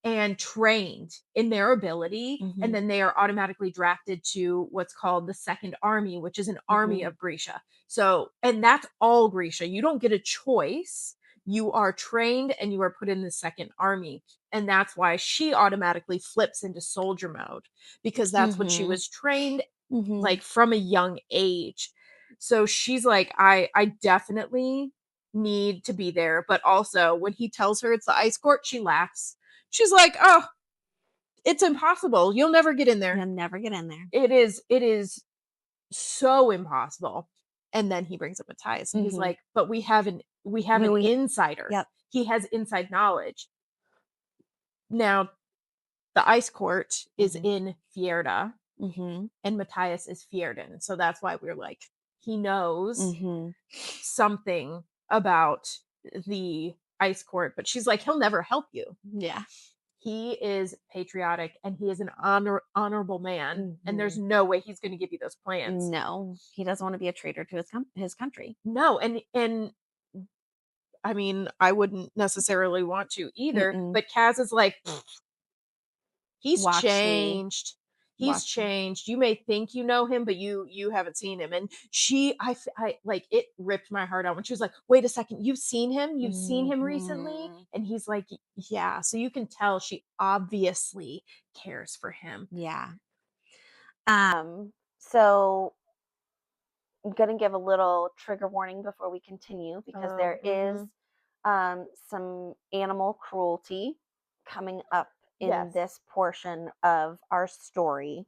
B: and trained in their ability, and
A: Mhm.
B: then they are automatically drafted to what's called the Second Army, which is an army
A: Mhm.
B: of Grisha. So, and that's all Grisha. You don't get a choice. You are trained and you are put in the Second Army. And that's why she automatically flips into soldier mode, because that's what she
A: Mhm.
B: was trained
A: Mhm.
B: like from a young age. So she's like, I definitely need to be there. But also when he tells her it's the ice court, she laughs. She's like, "Oh, it's impossible. You'll never get in there.
A: You'll never get in there.
B: It is so impossible." And then he brings up Matthias and he's
A: Mhm.
B: like, "But we have an
A: We
B: insider.
A: Yep.
B: He has inside knowledge." Now, the ice court is
A: Mhm.
B: in Fierda
A: Mhm.
B: and Matthias is Fierden. So that's why we're like, he knows
A: Mhm.
B: something about the ice court, but she's like, "He'll never help you.
A: Yeah.
B: He is patriotic and he is an honorable man, and there's
A: Mhm.
B: no way he's going to give you those plans."
A: No, he doesn't wanna be a traitor to his country.
B: No, and I mean, I wouldn't necessarily want to either,
A: Mm-mm.
B: but Kaz is like, "He's
A: Watch me.
B: changed. He's
A: Watch me.
B: changed. You may think you know him, but you haven't seen him." And I like, it ripped my heart out when she was like, "Wait a second, you've seen him? You've seen him recently?"
A: Mhm.
B: And he's like, "Yeah." So you can tell she obviously cares for him.
A: Yeah. So I'm going to give a little trigger warning before we continue because
B: Oh,
A: there is some animal cruelty coming up in
B: yes,
A: this portion of our story.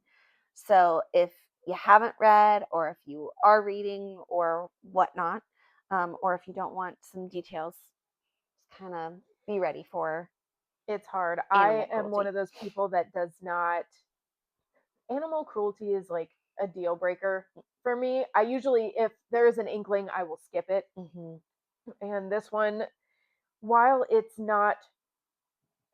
A: So if you haven't read, or if you are reading, or whatnot, or if you don't want some details, just kind of be ready for
B: it's hard.
A: animal
B: I am one
A: cruelty.
B: of those people that does not. Animal cruelty is like a deal breaker for me. I usually, if there is an inkling, I will skip it.
A: Mhm.
B: And this one, while it's not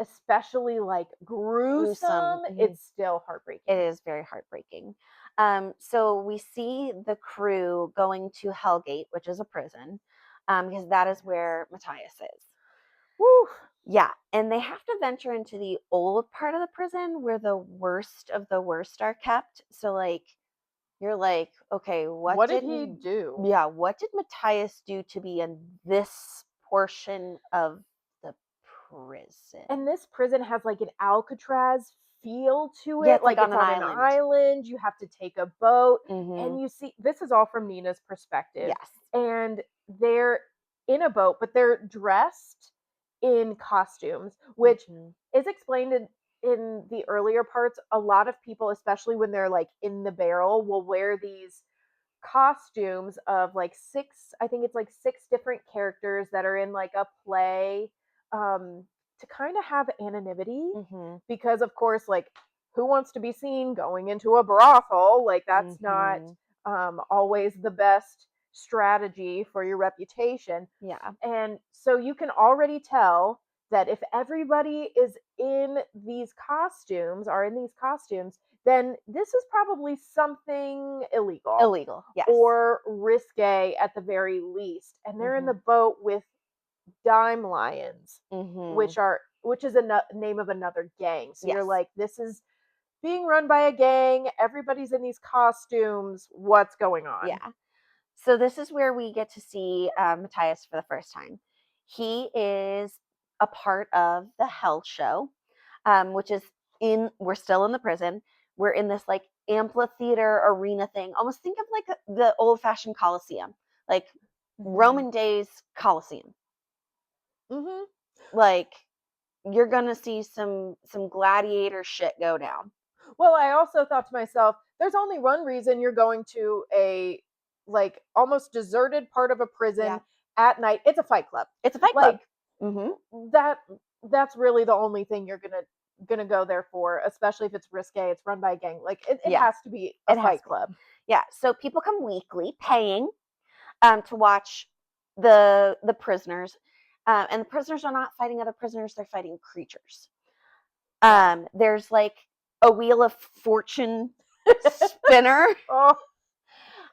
B: especially like
A: Gruesome.
B: gruesome,
A: Mhm.
B: it's still
A: It
B: heartbreaking.
A: is very heartbreaking. So we see the crew going to Hellgate, which is a prison, because that is
B: Yes.
A: where Matthias is.
B: Woo!
A: Yeah, and they have to venture into the old part of the prison where the worst of the worst are kept. So like you're like, okay,
B: What did he do?
A: what did Matthias do to be in this portion of the
B: And
A: prison?
B: this prison has like an Alcatraz feel to
A: Yeah,
B: it.
A: it's like
B: Like
A: on
B: it's
A: an
B: on an
A: island.
B: island. You have to take a boat.
A: Mhm.
B: And you see, this is all from Nina's perspective.
A: Yes.
B: And they're in a boat, but they're dressed in costumes, which
A: Mhm.
B: is explained in the earlier parts. A lot of people, especially when they're like in the barrel, will wear these costumes of like six, I think it's like six different characters that are in like a play, um to kind of have anonymity,
A: Mhm.
B: because of course, like, who wants to be seen going into a brothel? Like, that's not
A: Mhm.
B: always the best strategy for your reputation.
A: Yeah.
B: And so you can already tell that if everybody is in these costumes, are in these costumes, then this is probably something illegal
A: Illegal. Yes.
B: or risque at the very least. And they're in the
A: Mhm.
B: boat with dime lions,
A: Mhm.
B: which is a name of another gang. So you're
A: Yes.
B: like, this is being run by a gang. Everybody's in these costumes. What's going on?
A: Yeah. So this is where we get to see Matthias for the first time. He is a part of the Hell Show, which is we're still in the prison. We're in this like amphitheater arena thing. Almost think of like the old fashioned Colosseum, like
B: Mm-hmm.
A: Roman days Colosseum.
B: Mm-hmm.
A: Like you're gonna see some gladiator shit go down.
B: Well, I also thought to myself, there's only one reason you're going to a like almost deserted part of a
A: Yeah,
B: prison at night. It's a fight club.
A: it's a fight club.
B: Like,
A: Hmm.
B: that that's really the only thing you're gonna go there for, especially if it's risque, it's run by a gang. Like, it
A: Yeah,
B: has to be a
A: it has
B: fight
A: to be.
B: club.
A: Yeah, so people come weekly, paying to watch the prisoners, and the prisoners are not fighting other prisoners; they're fighting creatures.
B: Yeah.
A: There's like a wheel of fortune spinner
B: Oh.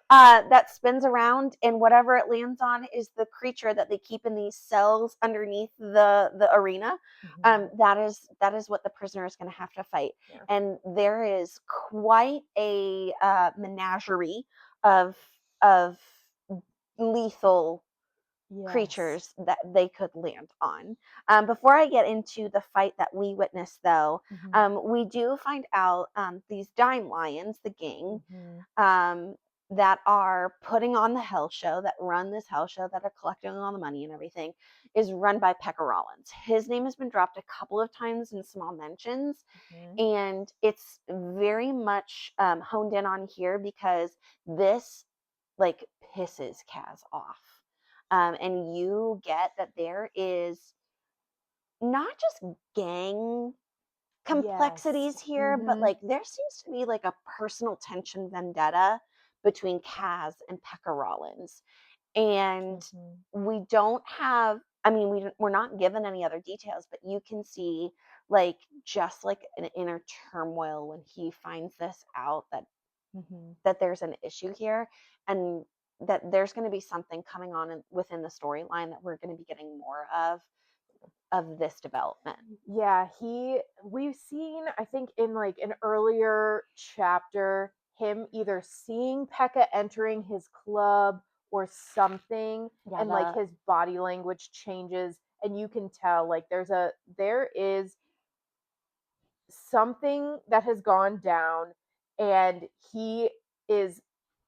A: that spins around, and whatever it lands on is the creature that they keep in these cells underneath the arena.
B: Mhm.
A: That is what the prisoner is going to have to fight,
B: Yeah.
A: and there is quite a menagerie of of lethal
B: Yes.
A: creatures that they could land on. Before I get into the fight that we witnessed, though,
B: Mhm.
A: we do find out these dime lions, the gang,
B: Mhm.
A: um, that are putting on the hell show, that run this hell show, that are collecting all the money and everything, is run by Pekka Rollins. His name has been dropped a couple of times in small mentions,
B: Mhm.
A: and it's very much honed in on here because this like pisses Kaz off. And you get that there is not just gang
B: Yes.
A: complexities here, but
B: Mhm.
A: like there seems to be like a personal tension vendetta between Kaz and Pekka Rollins. And
B: Mhm.
A: we don't have, I mean, we're not given any other details, but you can see like just like an inner turmoil when he finds this out
B: Mhm.
A: that there's an issue here and that there's going to be something coming on within the storyline that we're going to be getting more of this development.
B: Yeah, we've seen, I think, in like an earlier chapter, him either seeing Pekka entering his club or something,
A: Yeah,
B: and like
A: the
B: his body language changes, and you can tell like there is something that has gone down, and he is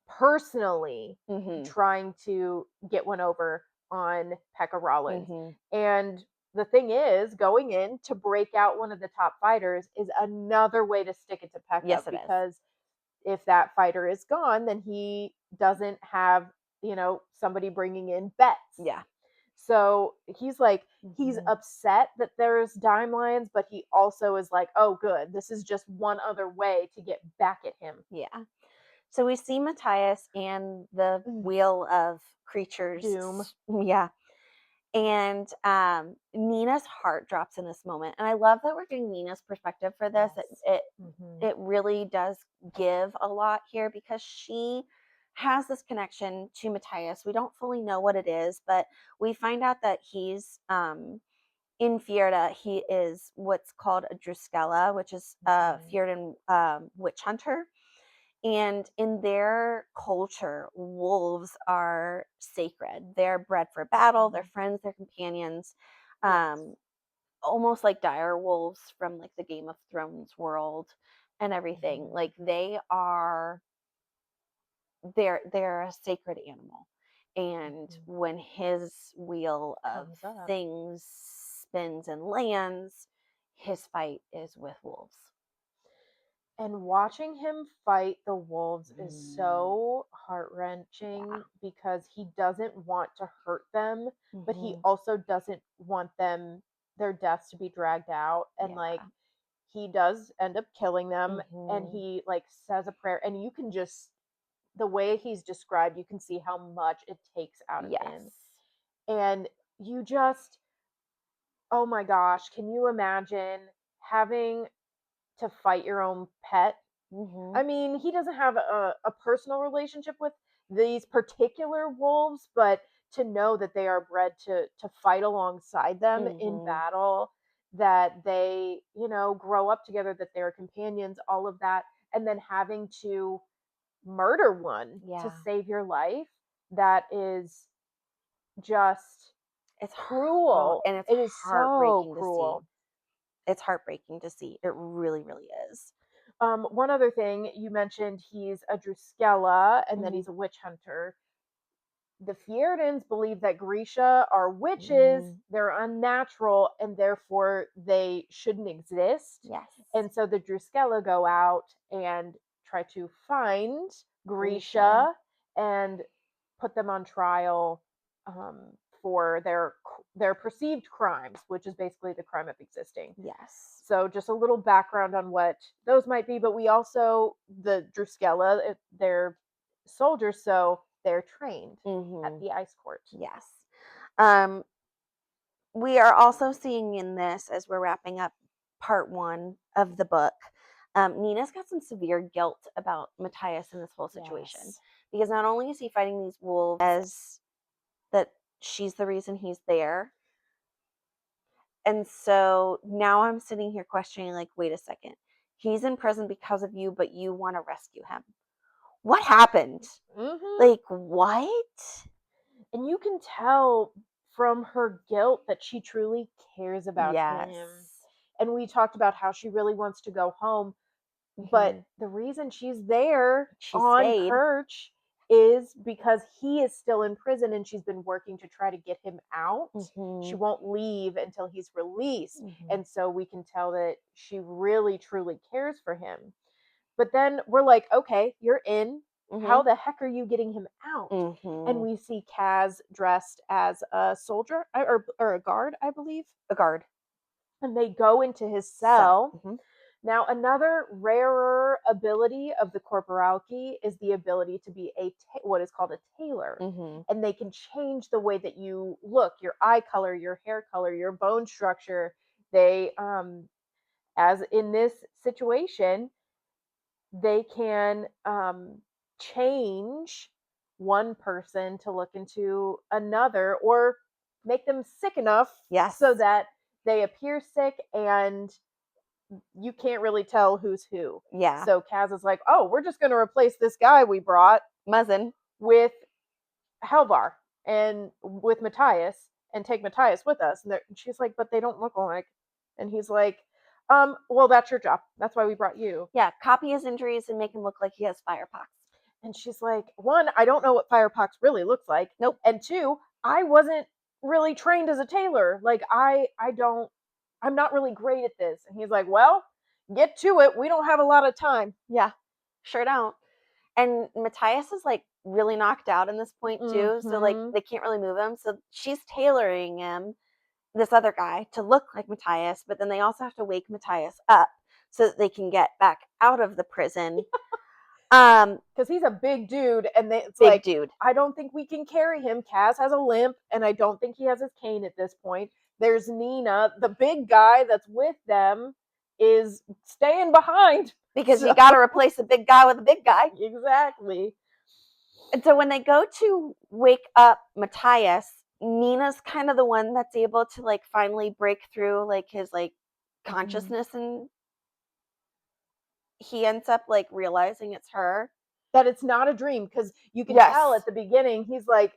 B: personally
A: mhm
B: trying to get one over on Pekka Rollins.
A: mhm
B: And the thing is, going in to break out one of the top fighters is another way to stick it to Pekka,
A: yes it is.
B: because if that fighter is gone, then he doesn't have, somebody bringing in bets.
A: Yeah.
B: So he's
A: Mhm.
B: upset that there's dime lions, but he also is like, oh, good. This is just one other way to get back at him.
A: Yeah. So we see Matthias and the
B: Mm,
A: wheel of creatures.
B: Doom.
A: Yeah. And Nina's heart drops in this moment. And I love that we're getting Nina's perspective for this.
B: Yes. Hmm.
A: It really does give a lot here because she has this connection to Matthias. We don't fully know what it is, but we find out that he's in Fjerda, he is what's called a Druskella, which is a
B: Hmm.
A: Fjerdan witch hunter. And in their culture, wolves are sacred. They're bred for battle, they're
B: Hmm.
A: friends, they're companions.
B: Yes.
A: Um, Almost like dire wolves from like the Game of Thrones world and everything.
B: Hmm.
A: Like they're a sacred animal. And
B: Hmm.
A: when his wheel of
B: Comes up.
A: things spins and lands, his fight is with wolves.
B: And watching him fight the wolves is
A: Mm,
B: so heart wrenching
A: yeah.
B: because he doesn't want to hurt them, but he
A: Hmm.
B: also doesn't want their deaths to be dragged out. And like,
A: Yeah.
B: he does end up killing them, and
A: Hmm.
B: he like says a prayer, and you can just, the way he's described, you can see how much it takes out of him.
A: Yes.
B: And you just, oh my gosh, can you imagine having to fight your own pet?
A: Hmm.
B: I mean, he doesn't have a personal relationship with these particular wolves, but to know that they are bred to fight alongside them in
A: Hmm.
B: battle, that they, grow up together, that they're companions, all of that, and then having to murder one to
A: Yeah.
B: save your life, that is just
A: It's
B: cruel.
A: and it's
B: It is so
A: heartbreaking to see.
B: cruel.
A: It's heartbreaking to see. It really, really is.
B: One other thing you mentioned, he's a Druskella and that
A: Hmm.
B: he's a witch hunter. The Fjerdans believe that Grisha are witches,
A: Hmm.
B: they're unnatural, and therefore they shouldn't exist.
A: Yes.
B: And so the Druskella go out and try to find
A: Grisha.
B: Grisha and put them on trial, for their perceived crimes, which is basically the crime of existing.
A: Yes.
B: So just a little background on what those might be, but we also, the Druskella, they're soldiers, so they're trained at
A: Hmm.
B: the ice court.
A: Yes. Um, we are also seeing in this, as we're wrapping up part one of the book, Nina's got some severe guilt about Matthias in this whole situation
B: Yes.
A: because not only is he fighting these wolves as that she's the reason he's there. And so now I'm sitting here questioning, like, wait a second. He's in prison because of you, but you want to rescue him. What happened?
B: Hmm.
A: Like, what?
B: And you can tell from her guilt that she truly cares about him.
A: Yes.
B: And we talked about how she really wants to go home. But
A: Hmm.
B: the reason she's there
A: She
B: on
A: stayed.
B: perch is because he is still in prison and she's been working to try to get him out. She
A: Hmm.
B: won't leave until he's released.
A: Hmm.
B: And so we can tell that she really, truly cares for him. But then we're like, okay, you're in. How
A: Hmm.
B: the heck are you getting him out? And
A: Hmm.
B: we see Kaz dressed as a soldier, or a guard, I believe.
A: A guard.
B: And they go into his
A: So,
B: cell. Now, another rarer ability of the Corporalki is the ability to be what is called a tailor.
A: hmm.
B: And they can change the way that you look, your eye color, your hair color, your bone structure. They, as in this situation, they can, change one person to look into another, or make them sick enough so
A: Yes.
B: that they appear sick and you can't really tell who's who.
A: Yeah.
B: So Kaz is like, "Oh, we're just going to replace this guy we brought
A: Muzzin.
B: with Helvar and with Matthias, and take Matthias with us." And she's like, "But they don't look alike." And he's like, well, that's your job. That's why we brought you."
A: Yeah. Copy his injuries and make him look like he has firepox.
B: And she's like, "One, I don't know what firepox really looks like.
A: Nope.
B: And two, I wasn't really trained as a tailor. Like, I'm not really great at this." And he's like, "Well, get to it. We don't have a lot of time."
A: Yeah. Sure don't. And Matthias is like really knocked out in this point too. So like
B: Mm-hmm.
A: they can't really move him. So she's tailoring him, this other guy, to look like Matthias, but then they also have to wake Matthias up so that they can get back out of the prison.
B: Because he's a big dude, and it's
A: Big
B: like,
A: dude.
B: I don't think we can carry him. Kaz has a limp, and I don't think he has his cane at this point. There's Nina, the big guy that's with them, is staying behind.
A: Because you
B: So
A: got to replace a big guy with a big guy.
B: exactly.
A: And so when they go to wake up Matthias, Nina's kind of the one that's able to like finally break through like his like
B: Mhm.
A: consciousness, and he ends up like realizing it's her.
B: That it's not a dream, because you can tell
A: Yes.
B: at the beginning he's like,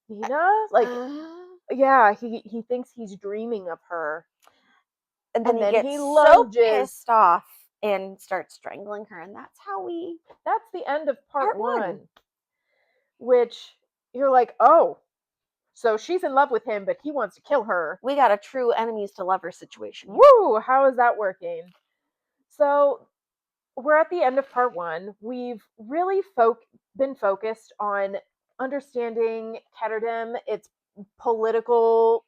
B: Nina, like, yeah, he thinks he's dreaming of her,
A: And then
B: and
A: he
B: then
A: gets
B: he
A: so
B: lunges.
A: pissed off and starts strangling her, and that's how we
B: That's the end of part
A: part one.
B: one, which you're like, oh, so she's in love with him, but he wants to kill her.
A: We got a true enemies to lovers situation here.
B: Woo! How is that working? So we're at the end of part one. We've really been focused on understanding Ketterdam, its political,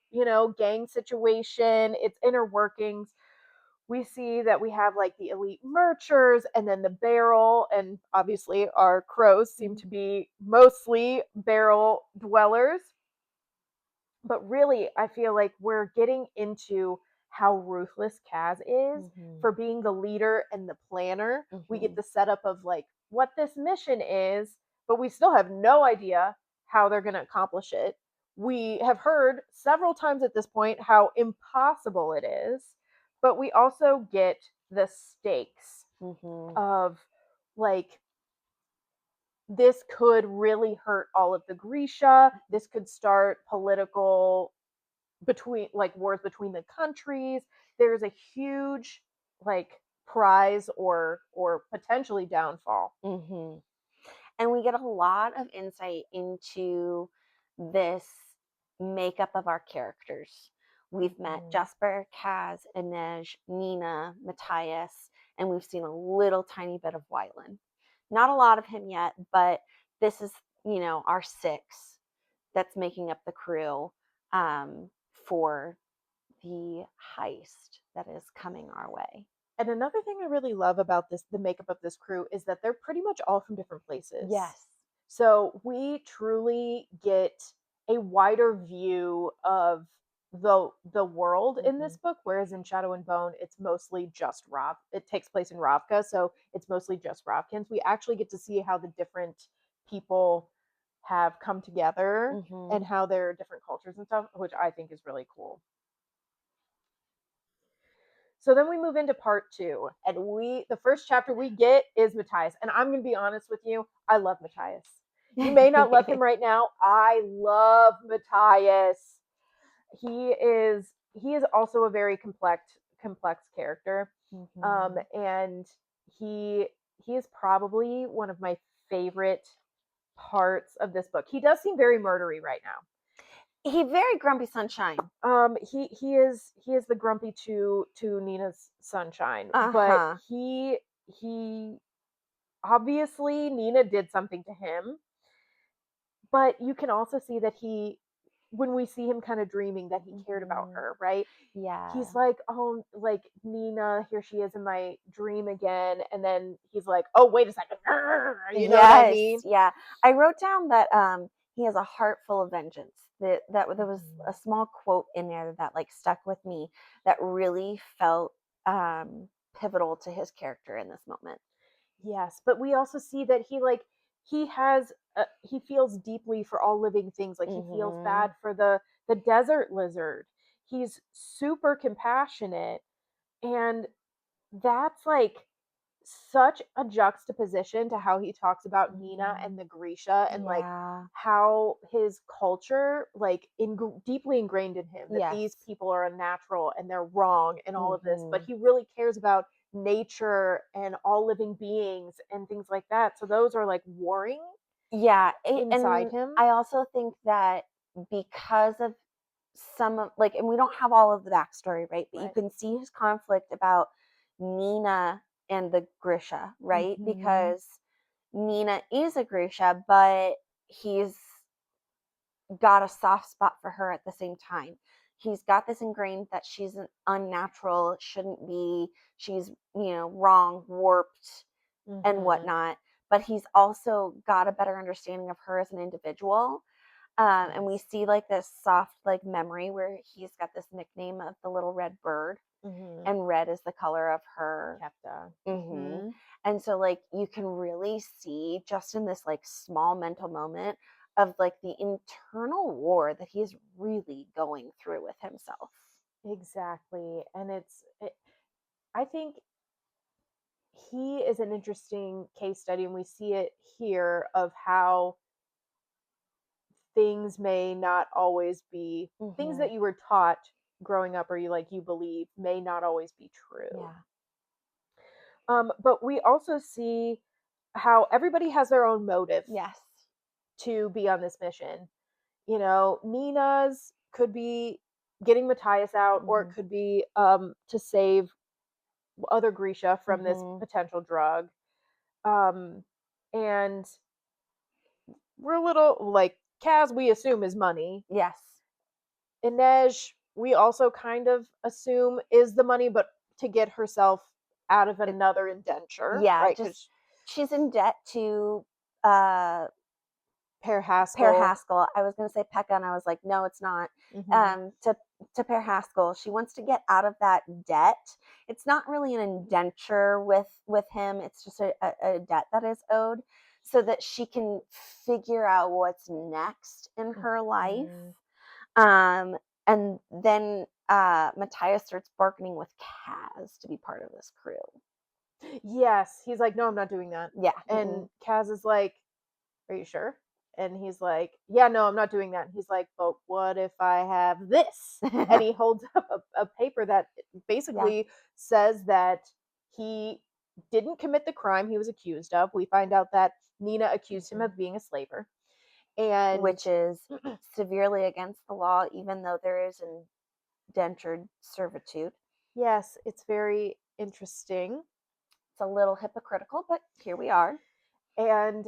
B: gang situation, its inner workings. We see that we have like the elite merchers and then the barrel, and obviously our crows seem to be mostly barrel dwellers. But really, I feel like we're getting into how ruthless Kaz is
A: Mm-hmm.
B: for being the leader and the planner. We get
A: Mm-hmm.
B: the setup of like what this mission is, but we still have no idea how they're going to accomplish it. We have heard several times at this point how impossible it is, but we also get the stakes
A: Mm-hmm.
B: of like, this could really hurt all of the Grisha. This could start political between like wars between the countries. There's a huge like prize or potentially downfall.
A: Mm-hmm. And we get a lot of insight into this makeup of our characters. We've met
B: Mm-hmm.
A: Jasper, Kaz, Inej, Nina, Matthias, and we've seen a little tiny bit of Wylan. Not a lot of him yet, but this is, our six that's making up the crew for the heist that is coming our way.
B: And another thing I really love about the makeup of this crew, is that they're pretty much all from different places.
A: Yes.
B: So we truly get a wider view of the world in
A: Mm-hmm.
B: this book, whereas in Shadow and Bone, it's mostly just Rob. It takes place in Ravka, so it's mostly just Ravkins. We actually get to see how the different people have come together
A: Mm-hmm.
B: and how their different cultures and stuff, which I think is really cool. So then we move into part two, and the first chapter we get is Matthias. And I'm gonna be honest with you, I love Matthias. You may not love him right now. I love Matthias. He is also a very complex character.
A: Mm-hmm.
B: And he is probably one of my favorite parts of this book. He does seem very murdery right now.
A: He very grumpy sunshine.
B: He is the grumpy to Nina's sunshine, but
A: Uh-huh.
B: he obviously Nina did something to him, but you can also see that when we see him kind of dreaming, that he cared about
A: Mm-hmm.
B: her, right?
A: Yeah.
B: He's like, oh, like, Nina, here she is in my dream again, and then he's like, oh, wait a second, you know what I
A: Yes.
B: mean?
A: Yeah. I wrote down that he has a heart full of vengeance. That there was a
B: Mhm.
A: small quote in there that like stuck with me, that really felt pivotal to his character in this moment.
B: Yes, but we also see that he feels deeply for all living things. Like, he feels
A: Mm-hmm.
B: bad for the desert lizard. He's super compassionate, and that's like such a juxtaposition to how he talks about Nina
A: Mm-hmm.
B: and the Grisha, and like
A: Yeah.
B: how his culture like deeply ingrained in him that
A: Yes.
B: these people are unnatural and they're wrong and all of this, but
A: Mm-hmm.
B: he really cares about nature and all living beings and things like that. So those are like warring
A: Yeah,
B: inside
A: and
B: him.
A: I also think that because of some of like, and we don't have all of the backstory, right? But you
B: Right.
A: can see his conflict about Nina and the Grisha, right?
B: Mm-hmm.
A: Because Nina is a Grisha, but he's got a soft spot for her at the same time. He's got this ingrained that she's an unnatural, shouldn't be, she's, wrong, warped, and
B: Mm-hmm.
A: whatnot. but he's also got a better understanding of her as an individual. And we
B: Yes.
A: see like this soft like memory where he's got this nickname of the little red bird,
B: Mhm.
A: and red is the color of her.
B: Kepta.
A: Mhm.
B: Mhm.
A: And so, like, you can really see just in this, like, small mental moment of, like, the internal war that he's really going through with himself.
B: Exactly. And I think he is an interesting case study, and we see it here of how things may not always be things
A: Mhm.
B: that you were taught growing up, or you believe, may not always be true.
A: Yeah.
B: But we also see how everybody has their own motive
A: Yes.
B: to be on this mission. Nina's could be getting Matthias out, or it
A: Mhm.
B: could be to save other Grisha from this
A: Mhm.
B: potential drug. Um, and we're a little like Kaz, we assume is money.
A: Yes.
B: Inej, we also kind of assume is the money, but to get herself out of
A: It
B: another indenture,
A: yeah,
B: right?
A: just
B: Because
A: she's in debt to, uh
B: Per
A: Pear
B: Haskell.
A: Haskell. I was gonna say Pekka, and I was like, "No, it's not."
B: Hmm.
A: To Pear Haskell, she wants to get out of that debt. It's not really an indenture with him. It's just a debt that is owed, so that she can figure out what's next in her life.
B: Hmm.
A: Um, and then Matthias starts bargaining with Kaz to be part of this crew.
B: Yes, he's like, no, I'm not doing that.
A: Yeah.
B: And Kaz is like, are you sure? And he's like, yeah, no, I'm not doing that. And he's like, but what if I have this? And he holds up a paper that
A: Yeah.
B: basically says that he didn't commit the crime he was accused of. We find out that Nina accused him
A: Mhm.
B: of being a slaver. And
A: Which is severely against the law, even though there is indentured servitude.
B: yes, it's very interesting.
A: It's a little hypocritical, but here we are.
B: And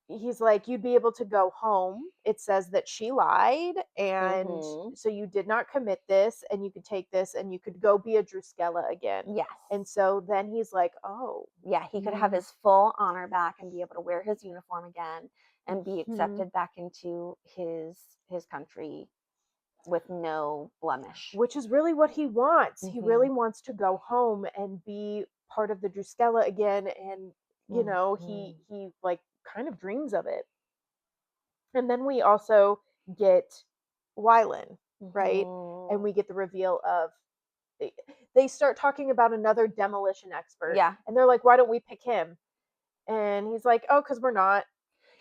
B: he's like, you'd be able to go home. It says that she lied, and
A: Hmm.
B: so you did not commit this, and you could take this, and you could go be a Druskella again.
A: Yes.
B: And so then he's like, oh,
A: Yeah, he could have
B: mm,
A: his full honor back and be able to wear his uniform again and be
B: mhm,
A: accepted back into his country with no blemish.
B: which is really what he wants. He
A: Hmm.
B: really wants to go home and be part of the Druskella again, and
A: Hmm.
B: he like kind of dreams of it. And then we also get Wylan, right? And
A: Hmm.
B: we get the reveal of they start talking about another demolition expert,
A: Yeah.
B: and they're like, why don't we pick him? And he's like, oh, because we're not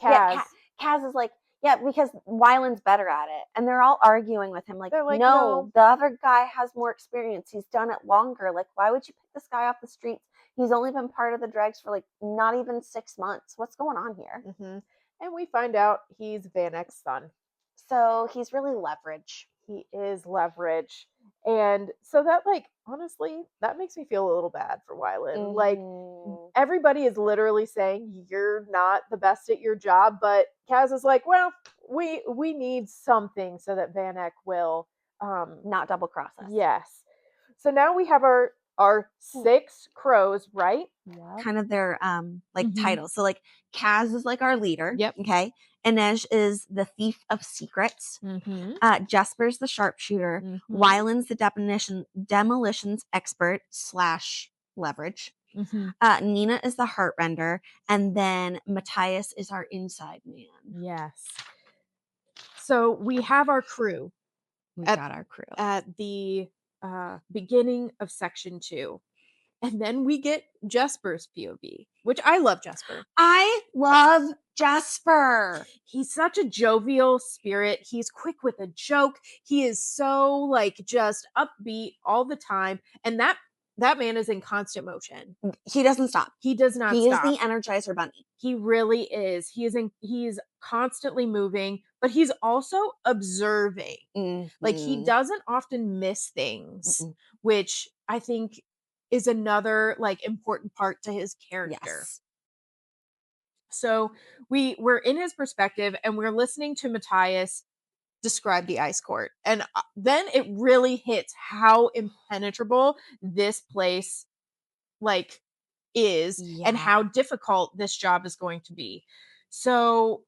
A: Yeah,
B: Kaz.
A: Kaz is like, yeah, because Wyland's better at it. And they're all arguing with him, like,
B: They're like,
A: no,
B: no.
A: the other guy has more experience. He's done it longer. Like, why would you pick this guy off the streets? He's only been part of the dregs for like not even 6 months. What's going on here?
B: Hmm. And we find out he's Van Eck's son.
A: So he's really leverage.
B: He is leverage. And so that, like, honestly, that makes me feel a little bad for Wylan. Like,
A: Hmm.
B: everybody is literally saying you're not the best at your job, but Kaz is like, well, we need something so that Van Eck will
A: Not double cross us.
B: yes. So now we have our six crows, right? Yep.
A: Kind of their like
B: Mhm.
A: titles. So like Kaz is like our leader.
B: Yep.
A: Okay. Inej is the thief of secrets.
B: Mhm.
A: Jasper's the sharpshooter.
B: Mhm.
A: Wyland's the demolitions expert slash leverage.
B: Mhm.
A: Nina is the heartrender, and then Matthias is our inside man.
B: Yes. So we have our crew
A: We've
B: at
A: got our crew.
B: the beginning of section 2. And then we get Jesper's POV, which I love Jesper.
A: I love Jasper.
B: He's such a jovial spirit. He's quick with a joke. He is so like just upbeat all the time. And that man is in constant motion.
A: He doesn't stop.
B: He does not
A: He is
B: stop.
A: the Energizer Bunny.
B: He really is. He's constantly moving, but he's also observing. Like, he
A: Mhm.
B: doesn't often miss things,
A: Mm-mm.
B: which I think is another like important part to his character.
A: Yes.
B: So we're in his perspective, and we're listening to Matthias describe the ice court. And then it really hits how impenetrable this place like is and
A: Yeah.
B: how difficult this job is going to be. So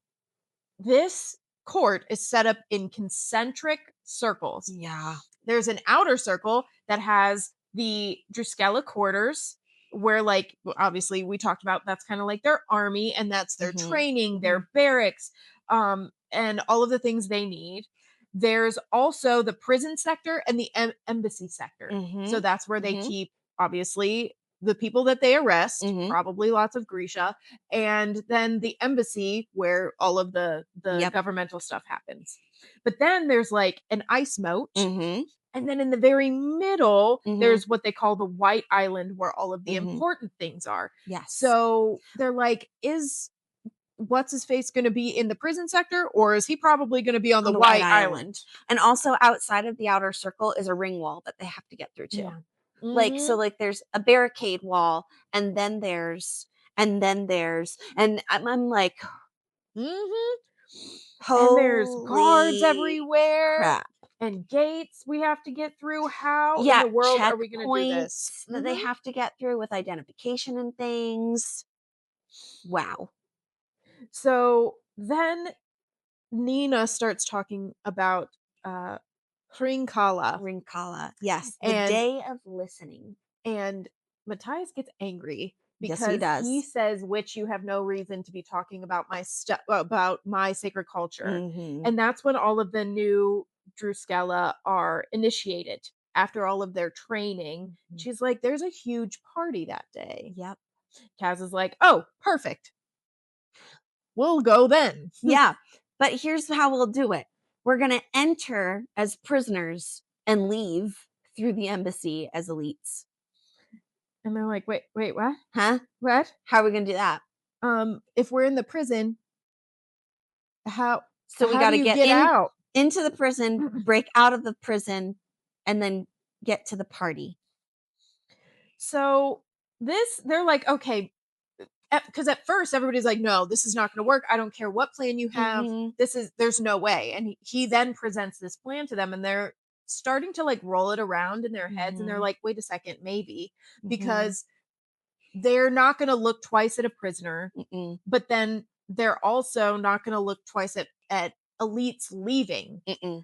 B: this court is set up in concentric circles.
A: Yeah.
B: There's an outer circle that has the Druscella quarters, where, like, obviously we talked about that's kind of like their army and that's their
A: Mhm.
B: training,
A: Mhm.
B: their barracks, and all of the things they need. There's also the prison sector and the embassy sector. So
A: Mhm.
B: that's where they
A: Mhm.
B: keep, obviously, the people that they arrest,
A: Mhm.
B: probably lots of Grisha, and then the embassy where all of the
A: Yep.
B: governmental stuff happens. But then there's like an ice moat,
A: Mhm.
B: and then in the very middle,
A: Mhm.
B: there's what they call the White Island where all of the
A: Mhm.
B: important things are.
A: Yes.
B: So they're like, is what's his face going to be in the prison sector, or is he probably going to be on the
A: On the White
B: White
A: Island.
B: Island?
A: And also outside of the outer circle is a ring wall that they have to get through too.
B: Yeah.
A: Like, so,
B: Mhm.
A: like, there's a barricade wall, and I'm like,
B: Mhm. And there's guards
A: "Holy
B: everywhere
A: crap."
B: and gates we have to get through. How in
A: Yeah,
B: the world are we going to do this?
A: checkpoints that they
B: Mhm.
A: have to get through with identification and things. Wow.
B: So then Nina starts talking about uh Trinkala,
A: Rincala. Yes, the
B: and
A: day of listening.
B: and Matthias gets angry
A: Yes, he
B: because he
A: does.
B: says, "Which you have no reason to be talking about my stuff, about my sacred culture,"
A: Mhm.
B: and that's when all of the new Druscella are initiated after all of their training.
A: Mhm.
B: She's like, "There's a huge party that day."
A: Yep.
B: Kaz is like, "Oh, perfect. We'll go then."
A: Yeah, but here's how we'll do it. We're gonna enter as prisoners and leave through the embassy as elites.
B: And they're like, "Wait, what?
A: Huh?
B: What?
A: How are we gonna do that?
B: If we're in the prison, how
A: So we
B: how do
A: gotta
B: you
A: get
B: get
A: in
B: out?"
A: into the prison, break out of the prison, and then get to the party.
B: So this, they're like, okay, because at first everybody's like, no, this is not going to work. I don't care what plan you have.
A: Mhm.
B: There's no way. And he then presents this plan to them, and they're starting to like roll it around in their heads. And they're
A: Mhm.
B: like, wait a second, maybe,
A: Mhm.
B: because they're not going to look twice at a prisoner,
A: Mm-mm.
B: but then they're also not going to look twice at elites leaving,
A: Mm-mm.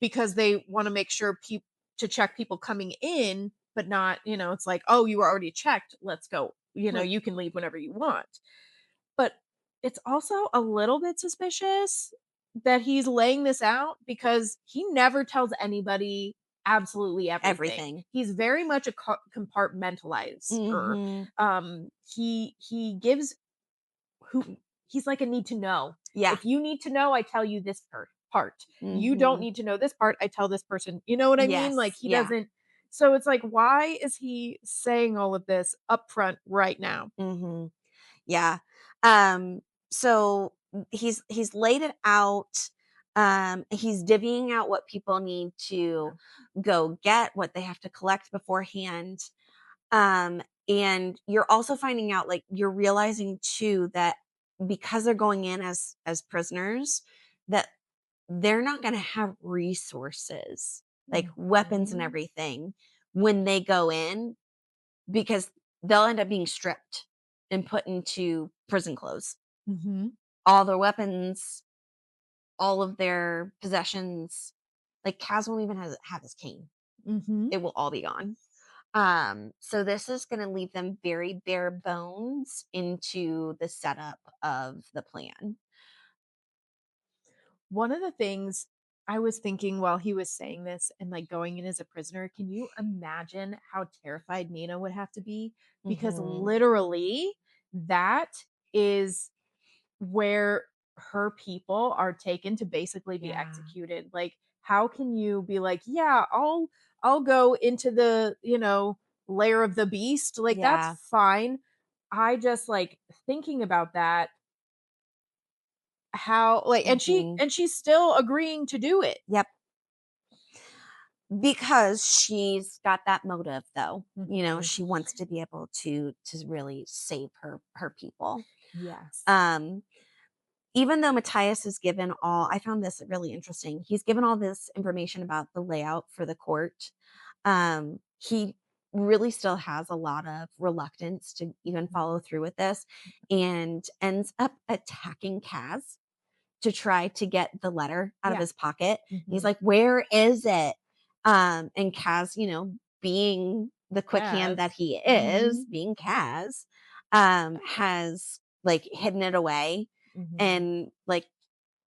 B: because they want to make sure people to check people coming in, but not, it's like, oh, you were already checked. Let's go.
A: Hmm.
B: You can leave whenever you want. But it's also a little bit suspicious that he's laying this out because he never tells anybody absolutely everything.
A: Everything.
B: He's very much a compartmentalizer.
A: Mhm.
B: He gives who he's like a need to know.
A: Yeah.
B: If you need to know, I tell you this part. You don't
A: Mhm.
B: need to know this part, I tell this person. You know what I mean? Like
A: Yes.
B: he
A: Yeah.
B: doesn't. So it's like, why is he saying all of this up front right now?
A: Mhm. Yeah. Um, so he's laid it out. He's divvying out what people need to
B: Yeah.
A: go get, what they have to collect beforehand. And you're also finding out, like, you're realizing too that because they're going in as prisoners, that they're not gonna have resources, like weapons and
B: Mhm.
A: everything, when they go in, because they'll end up being stripped and put into prison clothes.
B: Mhm.
A: All their weapons, all of their possessions, like, Kaz won't even have his cane.
B: Mhm.
A: It will all be gone. So this is gonna leave them very bare bones into the setup of the plan.
B: One of the things I was thinking while he was saying this and like going in as a prisoner, can you imagine how terrified Nina would have to be? Because
A: Mhm.
B: literally, that is where her people are taken to basically be
A: Yeah.
B: executed. Like, how can you be like, yeah, I'll go into the, lair of the beast. Like, that's
A: Yeah.
B: fine. I just like thinking about that, how like,
A: Mhm.
B: and she's still agreeing to do it.
A: Yep. Because she's got that motive, though.
B: Mhm.
A: She wants to be able to really save her people.
B: Yes.
A: Um, Even though Matthias has given all, I found this really interesting. He's given all this information about the layout for the court. He really still has a lot of reluctance to even follow through with this and ends up attacking Kaz to try to get the letter out of
B: Yeah.
A: his pocket. He's
B: Mhm.
A: like, "Where is it?" And Kaz, being the quick hand that
B: Yes.
A: he is,
B: Mhm.
A: being Kaz, has like hidden it away
B: Mhm.
A: and like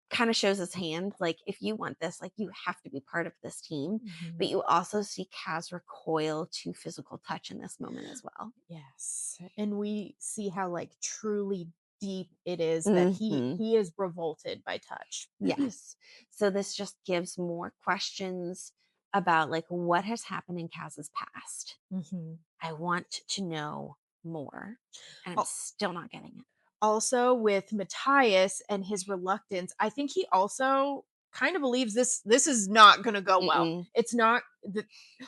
A: kind of shows his hand. Like, if you want this, like you have to be part of this team. But
B: Mhm.
A: you also see Kaz recoil to physical touch in this moment as well.
B: Yes. And we see how like truly deep it is that he
A: Hmm.
B: he is revolted by touch.
A: Yes. So this just gives more questions about like what has happened in Kaz's past.
B: Mhm.
A: I want to know more, and I'm
B: Al-
A: still not getting it.
B: Also with Matthias and his reluctance, I think he also kind of believes this is not going to go well.
A: Mm-mm.
B: It's not the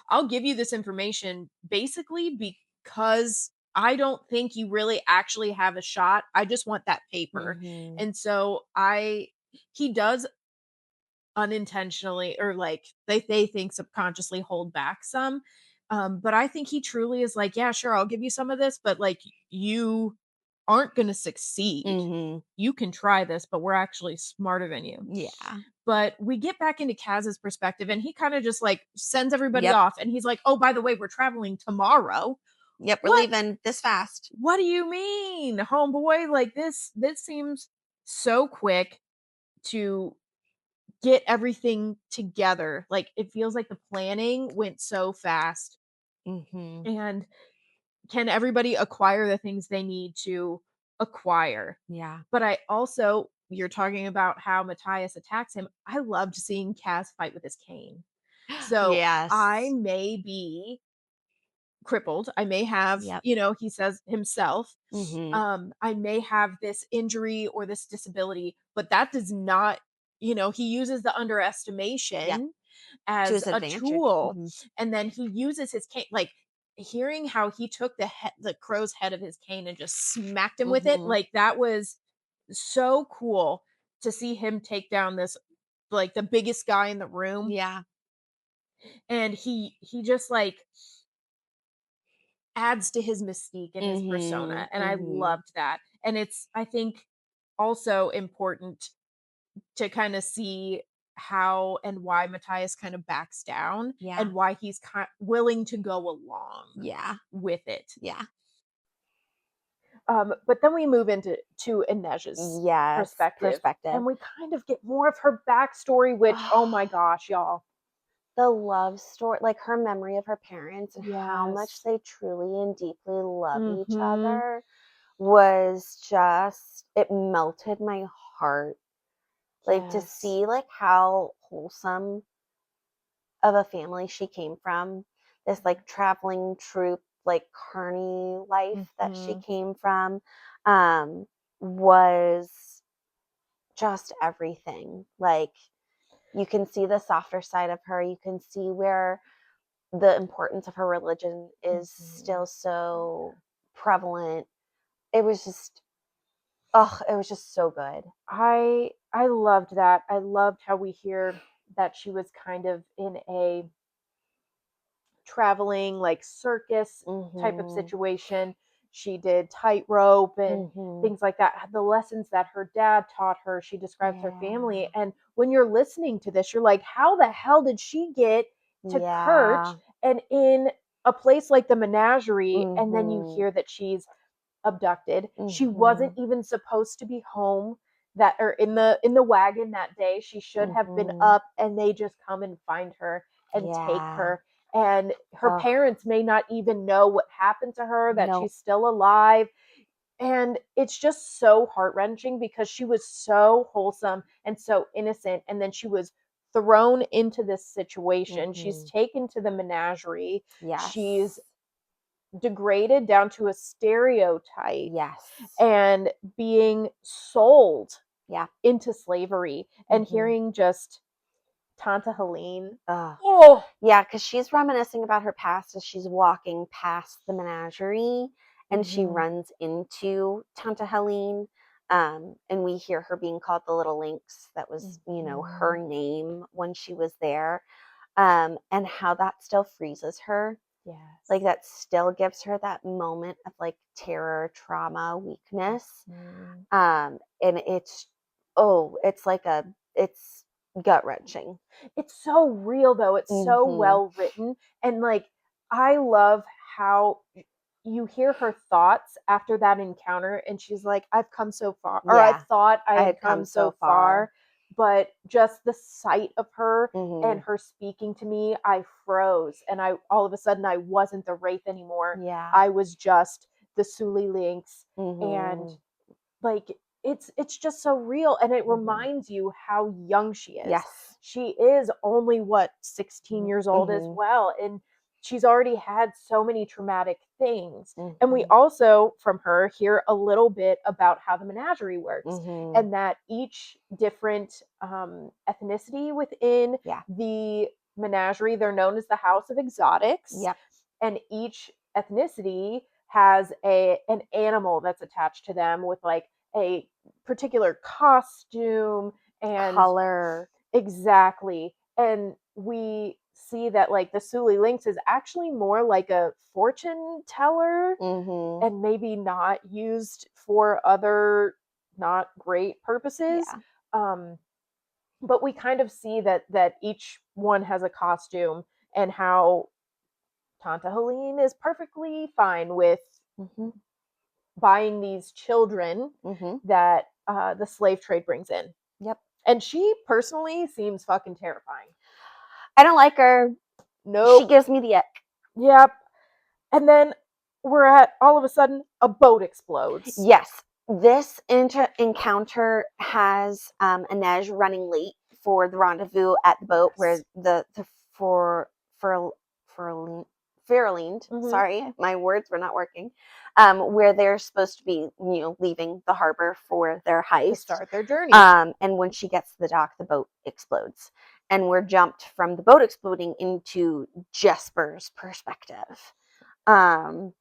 B: I'll give you this information basically because I don't think you really actually have a shot. I just want that paper.
A: Mhm.
B: And so I he does unintentionally or like they think subconsciously hold back some. But I think he truly is like, yeah, sure, I'll give you some of this, but like you aren't going to succeed.
A: Mhm.
B: You can try this, but we're actually smarter than you.
A: Yeah.
B: But we get back into Kaz's perspective, and he kind of just like sends everybody
A: Yep.
B: off, and he's like, "Oh, by the way, we're traveling tomorrow."
A: Yep. We're
B: What?
A: leaving this fast.
B: What do you mean, homeboy? Like this seems so quick to get everything together. Like it feels like the planning went so fast.
A: Mhm.
B: And can everybody acquire the things they need to acquire?
A: Yeah.
B: But I also, you're talking about how Matthias attacks him. I loved seeing Kaz fight with his cane. So I
A: Yes.
B: may be crippled. I may have,
A: Yep.
B: he says himself,
A: Mhm.
B: I may have this injury or this disability, but that does not, he uses the
A: Yep.
B: underestimation
A: To
B: as
A: his
B: a
A: advantage.
B: tool,
A: Mhm.
B: and then he uses his cane, like hearing how he took the crow's head of his cane and just smacked him with it,
A: Mhm.
B: like that was so cool to see him take down this like the biggest guy in the room,
A: Yeah.
B: and he just like adds to his mystique and his persona,
A: Mhm.
B: and I
A: Mhm.
B: loved that. And it's, I think, also important to kind of see how and why Matthias kind of backs down
A: Yeah.
B: and why he's willing to go along
A: Yeah.
B: with it.
A: Yeah.
B: But then we move into Inej's
A: Yes.
B: perspective,
A: Perspective.
B: and we kind of get more of her backstory, which, oh my gosh, y'all.
A: The love story, like her memory of her parents and how much
B: Yes.
A: they truly and deeply love each
B: Mm-hmm.
A: other was just, it melted my heart. Like to
B: Yes.
A: see like how wholesome of a family she came from, this like traveling troupe, like carny life that she
B: Mm-hmm.
A: came from, was just everything. Like you can see the softer side of her. You can see where the importance of her religion is
B: Mm-hmm.
A: still so prevalent. It was just, oh, it was just so good.
B: I loved that. I loved how we hear that she was kind of in a traveling like circus type of
A: Mhm.
B: situation. She did tightrope and
A: Mhm.
B: things like that. The lessons that her dad taught her, she describes her family.
A: Yeah.
B: And when you're listening to this, you're like, how the hell did she get to Kirch
A: Yeah.
B: and in a place like the menagerie? And then you
A: Mhm.
B: hear that she's abducted. She wasn't
A: Mhm.
B: even supposed to be home that or in the wagon that day. She should have been
A: Mhm.
B: up, and they just come and find her and take
A: Yeah.
B: her. And her
A: Oh,
B: parents may not even know what happened to her, that
A: no.
B: she's still alive. And it's just so heart-wrenching because she was so wholesome and so innocent, and then she was thrown into this situation. She's
A: Mhm.
B: taken to the menagerie. She's
A: Yes.
B: degraded down to a stereotype
A: Yes.
B: and being sold
A: Yeah.
B: into slavery, and
A: Mhm.
B: hearing just Tanta Helene.
A: Oh.
B: Oh.
A: Yeah, because she's reminiscing about her past as she's walking past the menagerie and she
B: Mhm.
A: runs into Tanta Helene. And we hear her being called the Little Lynx. That was, her
B: Mhm.
A: name when she was there. And how that still freezes her.
B: Yes.
A: Like, that still gives her that moment of, like, terror, trauma, weakness.
B: Mm.
A: And it's like it's gut-wrenching.
B: It's so real though. It's so
A: Mhm.
B: well written. And like, I love how you hear her thoughts after that encounter, and she's like, I've come so far, or I
A: Yeah.
B: thought I
A: I
B: had
A: had come
B: come
A: so
B: so
A: far.
B: far. But just the sight of her and
A: Mhm.
B: her speaking to me, I froze. And I all of a sudden I wasn't the Wraith anymore.
A: Yeah.
B: I was just the Suli Lynx. And
A: Mhm.
B: like, it's just so real, and it
A: Mhm.
B: reminds you how young she is.
A: Yes.
B: She is only what, 16 years old as
A: Mhm.
B: well, and she's already had so many traumatic things. And we
A: Mhm.
B: also from her hear a little bit about how the menagerie works,
A: Mhm.
B: and that each different ethnicity within
A: Yeah.
B: the menagerie, they're known as the House of Exotics,
A: Yep.
B: and each ethnicity has an animal that's attached to them with like a particular costume. And
A: Color.
B: exactly, and we see that like the Suli Lynx is actually more like a fortune teller,
A: Mhm.
B: and maybe not used for other not great purposes.
A: Yeah.
B: um but we kind of see that each one has a costume, and how Tanta Helene is perfectly fine with
A: Mhm.
B: buying these children
A: Mhm.
B: that the slave trade brings in.
A: Yep.
B: And she personally seems fucking terrifying.
A: I don't like her. She
B: Nope.
A: gives me the ick.
B: Yep. And then we're at all of a sudden a boat explodes.
A: Yes, this encounter has Inej running late for the rendezvous at the boat where
B: Yes.
A: the for for Feralind,
B: Mm-hmm.
A: sorry, my words were not working, where they're supposed to be, leaving the harbor for their
B: To
A: heist.
B: start their journey.
A: And when she gets to the dock, the boat explodes, and we're jumped from the boat exploding into Jesper's perspective. Um,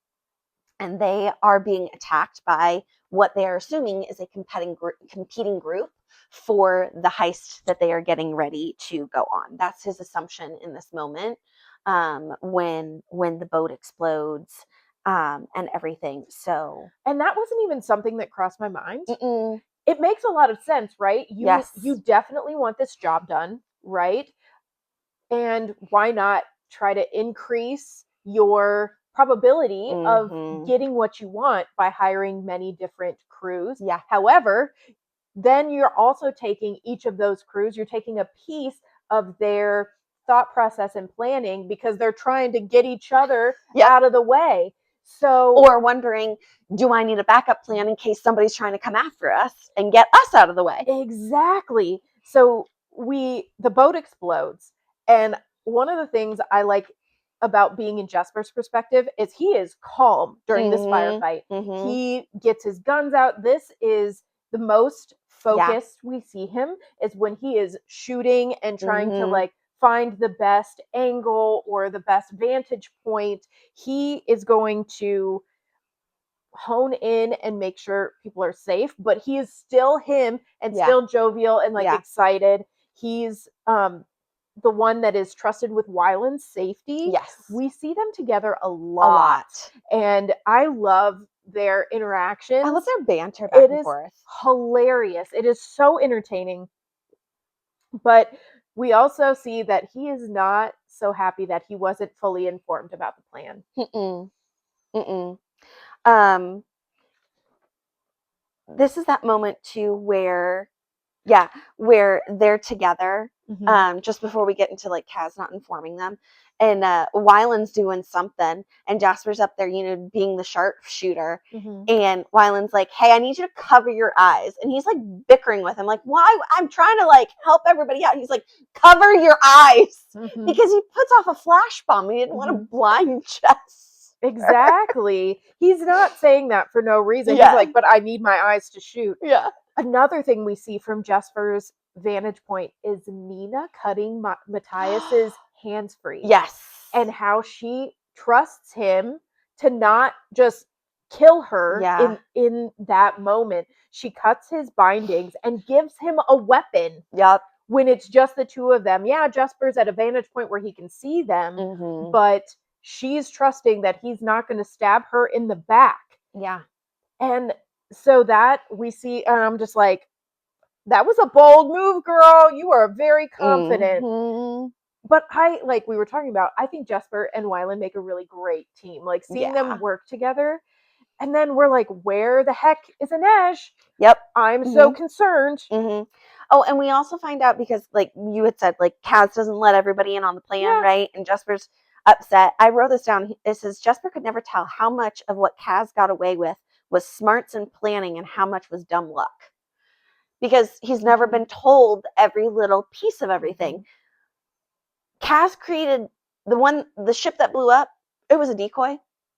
A: and they are being attacked by what they are assuming is a competing group for the heist that they are getting ready to go on. That's his assumption in this moment, when the boat explodes, and everything. So,
B: And that wasn't even something that crossed my mind.
A: mm-mm,
B: It makes a lot of sense, right? You
A: yes,
B: definitely want this job done, right? And why not try to increase your probability of
A: mm-hmm,
B: getting what you want by hiring many different crews?
A: yeah,
B: However, then you're also taking each of those crews, you're taking a piece of their thought process and planning, because they're trying to get each other
A: yep.
B: out of the way. So
A: Or wondering, do I need a backup plan in case somebody's trying to come after us and get us out of the way?
B: exactly. So the boat explodes, and one of the things I like about being in Jesper's perspective is he is calm during this
A: Mm-hmm,
B: firefight.
A: mm-hmm,
B: He gets his guns out. This is the most
A: yeah,
B: focused we see him, is when he is shooting and trying to
A: mm-hmm,
B: like find the best angle or the best vantage point. He is going to hone in and make sure people are safe, but he is still him and
A: yeah,
B: still jovial and like
A: yeah,
B: excited. He's the one that is trusted with Wyland's safety.
A: yes.
B: We see them together a
A: A
B: lot,
A: lot.
B: and I love their
A: I love
B: interactions.
A: their banter back
B: It
A: and
B: is
A: forth.
B: hilarious. It is so entertaining. But we also see that he is not so happy that he wasn't fully informed about the plan.
A: Mm-mm, mm-mm. Um, this is that moment too where, yeah, where they're together,
B: Mm-hmm.
A: just before we get into like Kaz not informing them, and Wyland's doing something, and Jasper's up there, being the sharpshooter,
B: Mm-hmm.
A: and Wyland's like, "Hey, I need you to cover your eyes," and he's like bickering with him, like, "Why? I'm trying to like help everybody out." He's like, "Cover your eyes,"
B: Mm-hmm.
A: because he puts off a flash bomb. He didn't want
B: Mm-hmm.
A: to blind Jasper.
B: Exactly. He's not saying that for no reason. He's
A: Yeah,
B: like, but I need my eyes to shoot.
A: yeah,
B: Another thing we see from Jesper's vantage point is Nina cutting Matthias's hands free,
A: yes,
B: and how she trusts him to not just kill her
A: yeah,
B: in that moment. She cuts his bindings and gives him a weapon
A: yep.
B: when it's just the two of them. Yeah, Jesper's at a vantage point where he can see them,
A: Mm-hmm.
B: but she's trusting that he's not going to stab her in the back.
A: Yeah.
B: And so that we see, and I'm just like, that was a bold move, girl. You are very confident.
A: Mhm.
B: But like we were talking about, I think Jesper and Wyland make a really great team. Like seeing them
A: Yeah.
B: work together. And then we're like, where the heck is Inej?
A: Yep.
B: I'm so
A: Mhm.
B: concerned.
A: Mhm. Oh, and we also find out because, like you had said, like Kaz doesn't let everybody in on the plan,
B: Yeah.
A: right? And Jesper's upset. I wrote this down. It says Jesper could never tell how much of what Kaz got away with was smarts and planning and how much was dumb luck. Because he's never
B: Mm-hmm.
A: been told every little piece of
B: Mm-hmm.
A: everything. Kaz created the ship that blew up, it was a decoy.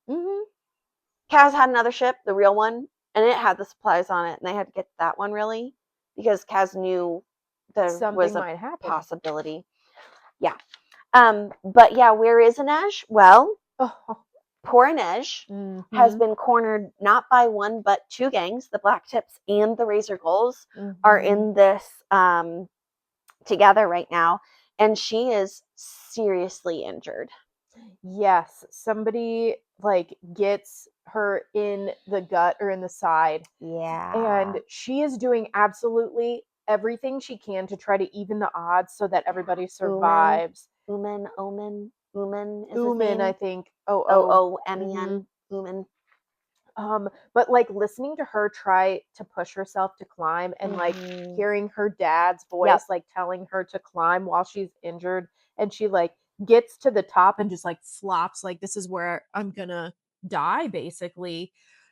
B: Mm-hmm.
A: Kaz had another ship, the real one, and it had the supplies on it, and they had to get that one really because Kaz knew there was
B: Something
A: a
B: might happen.
A: possibility. Yeah. But yeah, where is Inej? Well,
B: Oh.
A: poor Inej has
B: Mm-hmm.
A: been cornered not by one but two gangs. The Black Tips and the Razor Gulls are
B: Mm-hmm.
A: in this together right now, and she is seriously injured.
B: Yes, somebody like gets her in the gut or in the side,
A: Yeah.
B: and she is doing absolutely everything she can to try to even the odds so that everybody
A: Uman,
B: survives.
A: Uman is his
B: Uman, I
A: name.
B: think.
A: O
B: Oh,
A: O M E
B: mm-hmm.
A: N. Uman.
B: But like listening to her try to push herself to climb and like
A: Mhm.
B: hearing her dad's
A: Yep.
B: voice like telling her to climb while she's injured, and she like gets to the top and just like flops like this is where I'm gonna die basically.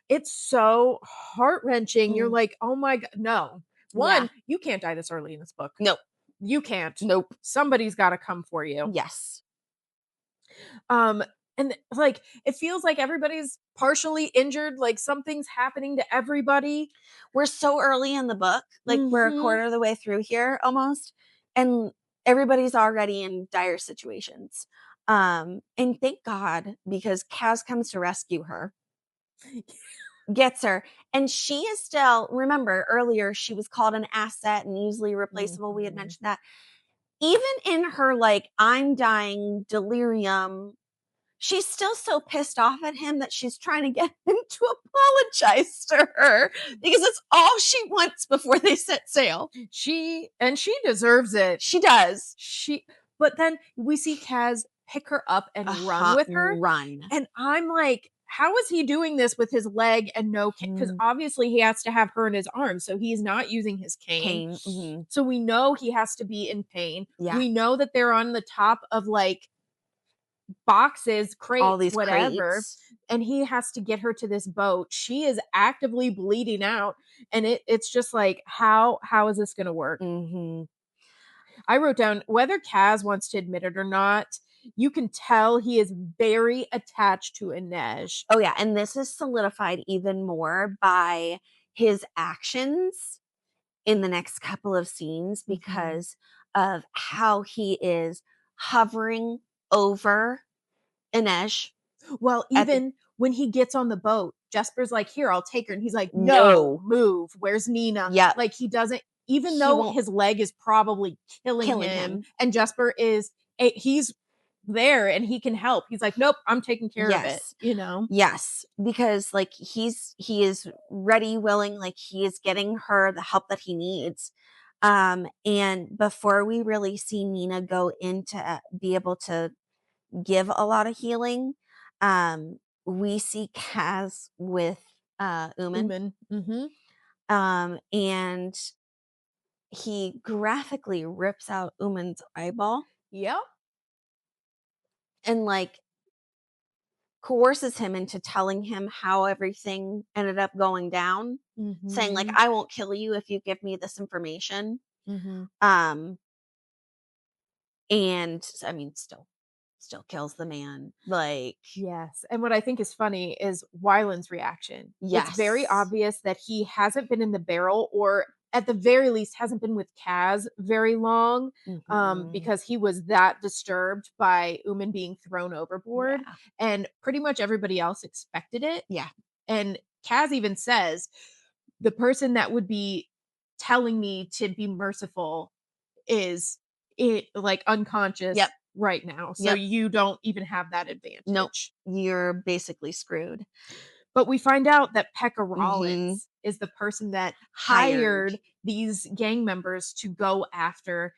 B: It's so heart-wrenching. You're
A: Mm.
B: like, "Oh my god, no.
A: Yeah.
B: One, you can't die this early in this book.
A: Nope.
B: You can't.
A: Nope.
B: Somebody's got to come for you."
A: Yes.
B: Um, and like it feels like everybody's partially injured, like something's happening to everybody.
A: We're so early in the book. Like we're a
B: Mhm.
A: quarter of the way through here almost. And everybody's already in dire situations. And thank God because Kaz comes to rescue her, gets her, and she is still, remember earlier she was called an asset and easily replaceable. We had
B: Mhm.
A: mentioned that. Even in her like I'm dying delirium, she's still so pissed off at him that she's trying to get him to apologize to her because it's all she wants before they set sail.
B: She deserves it.
A: She does.
B: She But then we see Kaz pick her up
A: A
B: and run
A: hot
B: with her,
A: run.
B: and I'm like, how is he doing this with his leg and no cane? Because
A: Mm,
B: obviously he has to have her in his arms, so he's not using his cane.
A: cane. Mhm.
B: So we know he has to be in pain.
A: Yeah.
B: We know that they're on the top of like boxes,
A: All
B: crates,
A: these
B: whatever,
A: crates.
B: and he has to get her to this boat. She is actively bleeding out, and it's just like how is this going to work?
A: Hmm.
B: I wrote down whether Kaz wants to admit it or not. You can tell he is very attached to Inej.
A: Oh, yeah. And this is solidified even more by his actions in the next couple of scenes
B: Mhm.
A: because of how he is hovering over Inej
B: Well,
A: at the
B: even when he gets on the boat, Jesper's like, "Here, I'll take her." And he's like, "No,
A: no.
B: move. Where's Nina?"
A: Yep.
B: Like he doesn't, even
A: He
B: though
A: won't
B: his leg is probably killing
A: killing
B: him
A: him.
B: and Jesper is he's there and he can help. He's like, "Nope, I'm taking care of it."
A: Yes.
B: You know?
A: Yes, because like he is ready, willing, like he is getting her the help that he needs. And before we really see Nina go into be able to give a lot of healing, we see Kaz with Uman.
B: Uman. Mhm.
A: And he graphically rips out Uman's eyeball
B: Yep.
A: and like coerces him into telling him how everything ended up going down, saying like
B: Mhm.
A: I won't kill you if you give me this information.
B: Mhm.
A: Um and I mean still kills the man. Like
B: Yes. And what I think is funny is Wyland's reaction. It's very
A: yes.
B: obvious that he hasn't been in the barrel, or at the very least hasn't been with Kaz very long,
A: Mhm.
B: because he was that disturbed by Uman being thrown overboard.
A: Yeah.
B: And pretty much everybody else expected it.
A: Yeah.
B: And Kaz even says, the person that would be telling me to be merciful is it like unconscious
A: Yep.
B: right now, so
A: Yep.
B: you don't even have that
A: Nope.
B: advantage.
A: You're basically screwed.
B: But we find out that Pekka
A: Mhm.
B: Rollins is the person that
A: Hired.
B: hired these gang members to go after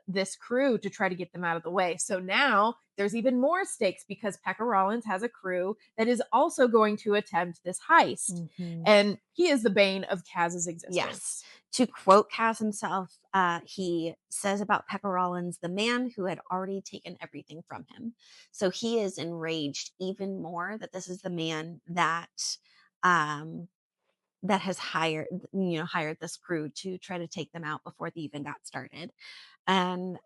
B: this crew to try to get them out of the way. So now there's even more stakes because Pekka Rollins has a crew that is also going to attempt this heist.
A: Mhm.
B: And he is the bane of Kaz's
A: Yes.
B: existence.
A: To quote Cass himself, he says about Pekka Rollins, the man who had already taken everything from him. So he is enraged even more that this is the man um, that has hired this crew to try to take them out before they even got started. And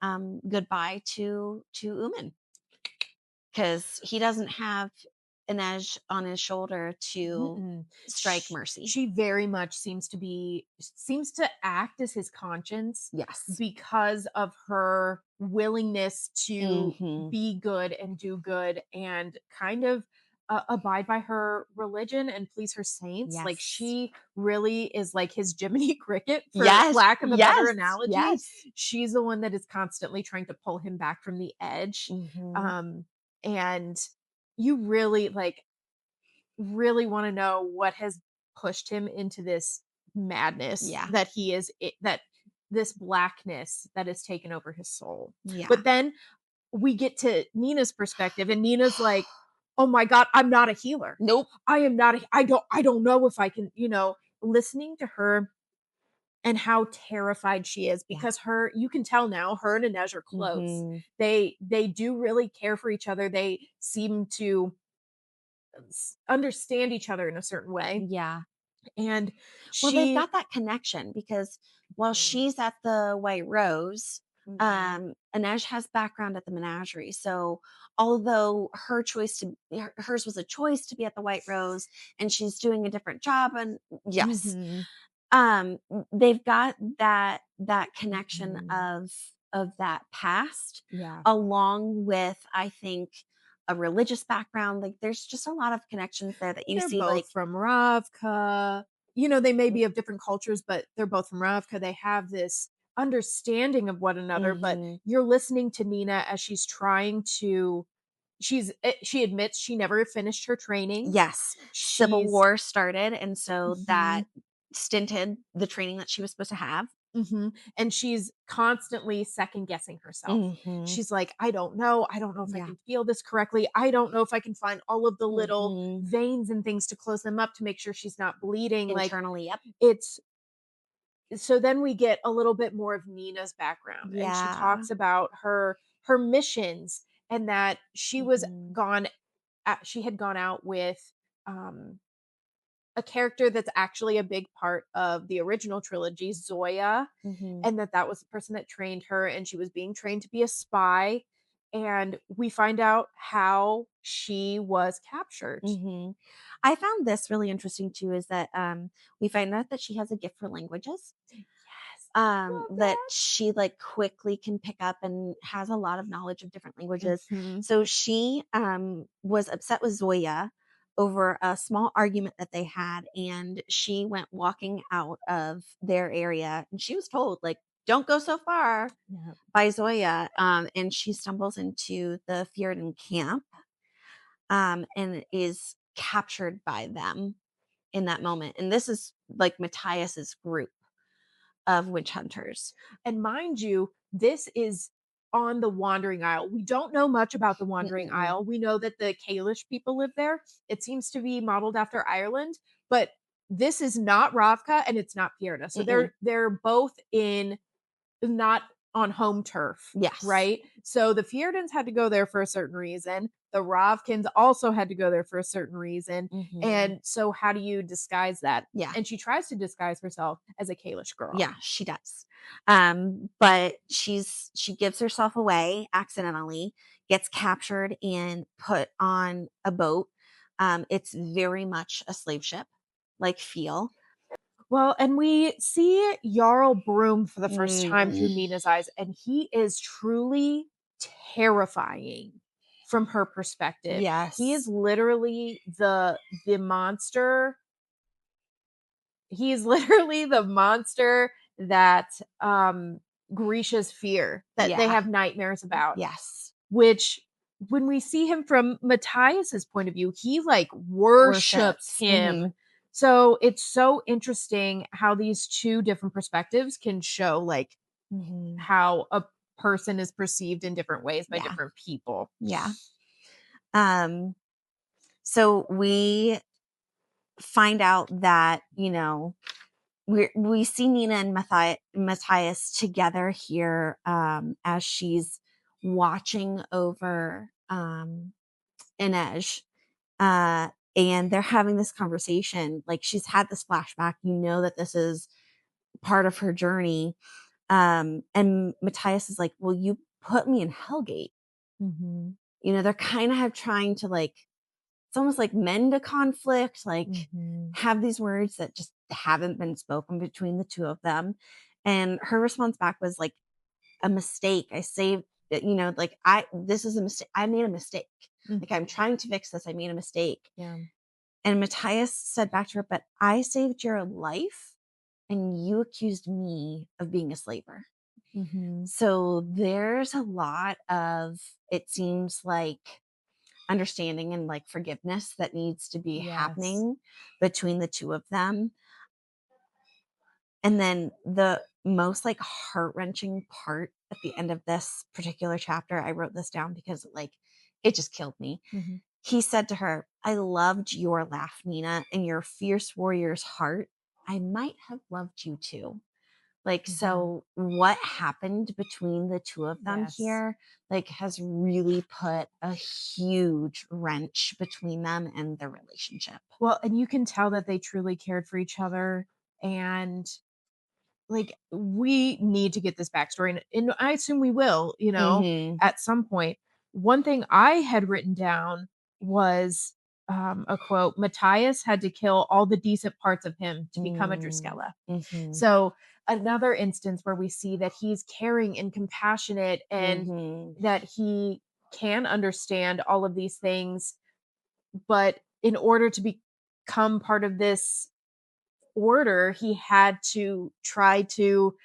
A: goodbye to Uman because he doesn't have an edge on his shoulder to
B: Mm-mm.
A: strike mercy.
B: She very much seems to act as his conscience
A: Yes.
B: because of her willingness to
A: Hmm.
B: be good and do good and kind of abide by her religion and please her saints. Like
A: Yes.
B: she really is like his Jiminy Cricket, for
A: Yes,
B: lack of a better
A: yes,
B: analogy.
A: yes.
B: She's the one that is constantly trying to pull him back from the edge.
A: Mhm.
B: Um, and you really like really wanna know what has pushed him into this madness
A: Yeah,
B: that he is that this blackness that has taken over his soul.
A: yeah.
B: But then we get to Nina's perspective, and Nina's like, "Oh my god, I'm not a healer.
A: Nope.
B: I am not a I don't know if I can," listening to her and how terrified she is
A: Yeah.
B: because her you can tell now her and Inej are close.
A: Mhm.
B: They do really care for each other. They seem to understand each other in a certain way.
A: Yeah.
B: And
A: Well, they've
B: she
A: got that connection because while
B: Mhm,
A: she's at the White Rose,
B: mhm,
A: Inej has background at the menagerie. So although hers was a choice to be at the White Rose and she's doing a different job and yes,
B: mhm,
A: they've got that connection
B: mhm.
A: of that past
B: Yeah.
A: along with, I think, a religious background. Like, there's just a lot of connections there that you
B: They're
A: see, like
B: both from Ravka. They may be of different cultures, but they're both from Ravka. They have this understanding of one another, but
A: mhm.
B: you're listening to Nina as she's trying to she admits she never finished her training.
A: Yes, Civil
B: She's
A: War started, and so that
B: Mhm.
A: stinted the training that she was supposed to have.
B: Mhm, and she's constantly second guessing herself.
A: Mhm.
B: She's like, "I don't know. I don't know if I
A: Yeah.
B: can feel this correctly. I don't know if I can find all of the little
A: Mhm.
B: veins and things to close them up to make sure she's not bleeding." Like,
A: Internally, yep.
B: it's so then we get a little bit more of Nina's background, and she
A: Yeah.
B: talks about her missions and that
A: Mhm.
B: she had gone out with, um, a character that's actually a big part of the original trilogy, Zoya,
A: Mhm.
B: and that was the person that trained her, and she was being trained to be a spy, and we find out how she was captured.
A: Mhm. I found this really interesting too is that, we find out that she has a gift for languages,
B: Yes, I love
A: that
B: that.
A: she, like, quickly can pick up and has a lot of knowledge of different languages.
B: Mhm.
A: So she, was upset with Zoya over a small argument that they had, and she went walking out of their area, and she was told, like, "Don't go so far,"
B: Yeah.
A: by Zoya, and she stumbles into the Fjorden camp, and is captured by them in that moment, and this is, like, Matthias's group of witch hunters.
B: And mind you, this is on the Wandering Isle. We don't know much about the Wandering
A: Mm-mm.
B: Isle. We know that the Kalish people live there. It seems to be modeled after Ireland, but this is not Ravka and it's not Fjerda. So
A: Mm-mm.
B: they're both in not on home turf,
A: Yes.
B: right? So the Fjerdans had to go there for a certain reason. The Ravkins also had to go there for a certain reason.
A: Mhm.
B: And so how do you disguise that?
A: Yeah.
B: And she tries to disguise herself as a Kalish girl.
A: Yeah, she does. But she gives herself away accidentally, gets captured and put on a boat. It's very much a slave ship, like feel.
B: Well, and we see Jarl Broom for the first time through
A: Mm.
B: Nina's eyes, and he is truly terrifying from her perspective. He is
A: Yes.
B: literally the monster. He is literally the monster that Grisha's fear that they
A: Yeah.
B: have nightmares about,
A: Yes.
B: which when we see him from Matthias's point of view, he, like, worships
A: Worships.
B: him.
A: Mhm.
B: So, it's so interesting how these 2 different perspectives can show, like,
A: Mhm.
B: how a person is perceived in different ways by
A: Yeah.
B: different people.
A: Yeah. Um, so we find out that, we see Nina and Matthias together here, as she's watching over, Inej, uh, and they're having this conversation. Like, she's had this flashback. You know that this is part of her journey. And Matthias is like, "Well, you put me in Hellgate."
B: Mhm.
A: They're kind of trying to, like, it's almost like mend a conflict, like
B: Mhm.
A: have these words that just haven't been spoken between the two of them. And her response back was like, "A mistake. I saved it, like, this is a mistake. I made a mistake.
B: Mm.
A: Like, I'm trying to fix this. I made a mistake."
B: Yeah.
A: And Matthias said back to her, "But I saved your life and you accused me of being a slaver."
B: Mhm.
A: So there's a lot of, it seems like, understanding and, like, forgiveness that needs to be
B: Yes.
A: happening between the two of them. And then the most, like, heart-wrenching part at the end of this particular chapter, I wrote this down because, like, it just killed me.
B: Mhm.
A: He said to her, "I loved your laugh, Nina, and your fierce warrior's heart. I might have loved you too." Like,
B: Mhm.
A: so what happened between the two of them
B: Yes.
A: here, like, has really put a huge wrench between them and their relationship.
B: Well, and you can tell that they truly cared for each other, and, like, we need to get this backstory, and I assume we will,
A: Mhm.
B: at some point. One thing I had written down was, a quote, "Matthias had to kill all the decent parts of him to become a
A: Mm.
B: Driscolla."
A: Mhm.
B: So, another instance where we see that he's caring and compassionate and
A: Mhm.
B: that he can understand all of these things, but in order to become part of this order, he had to try to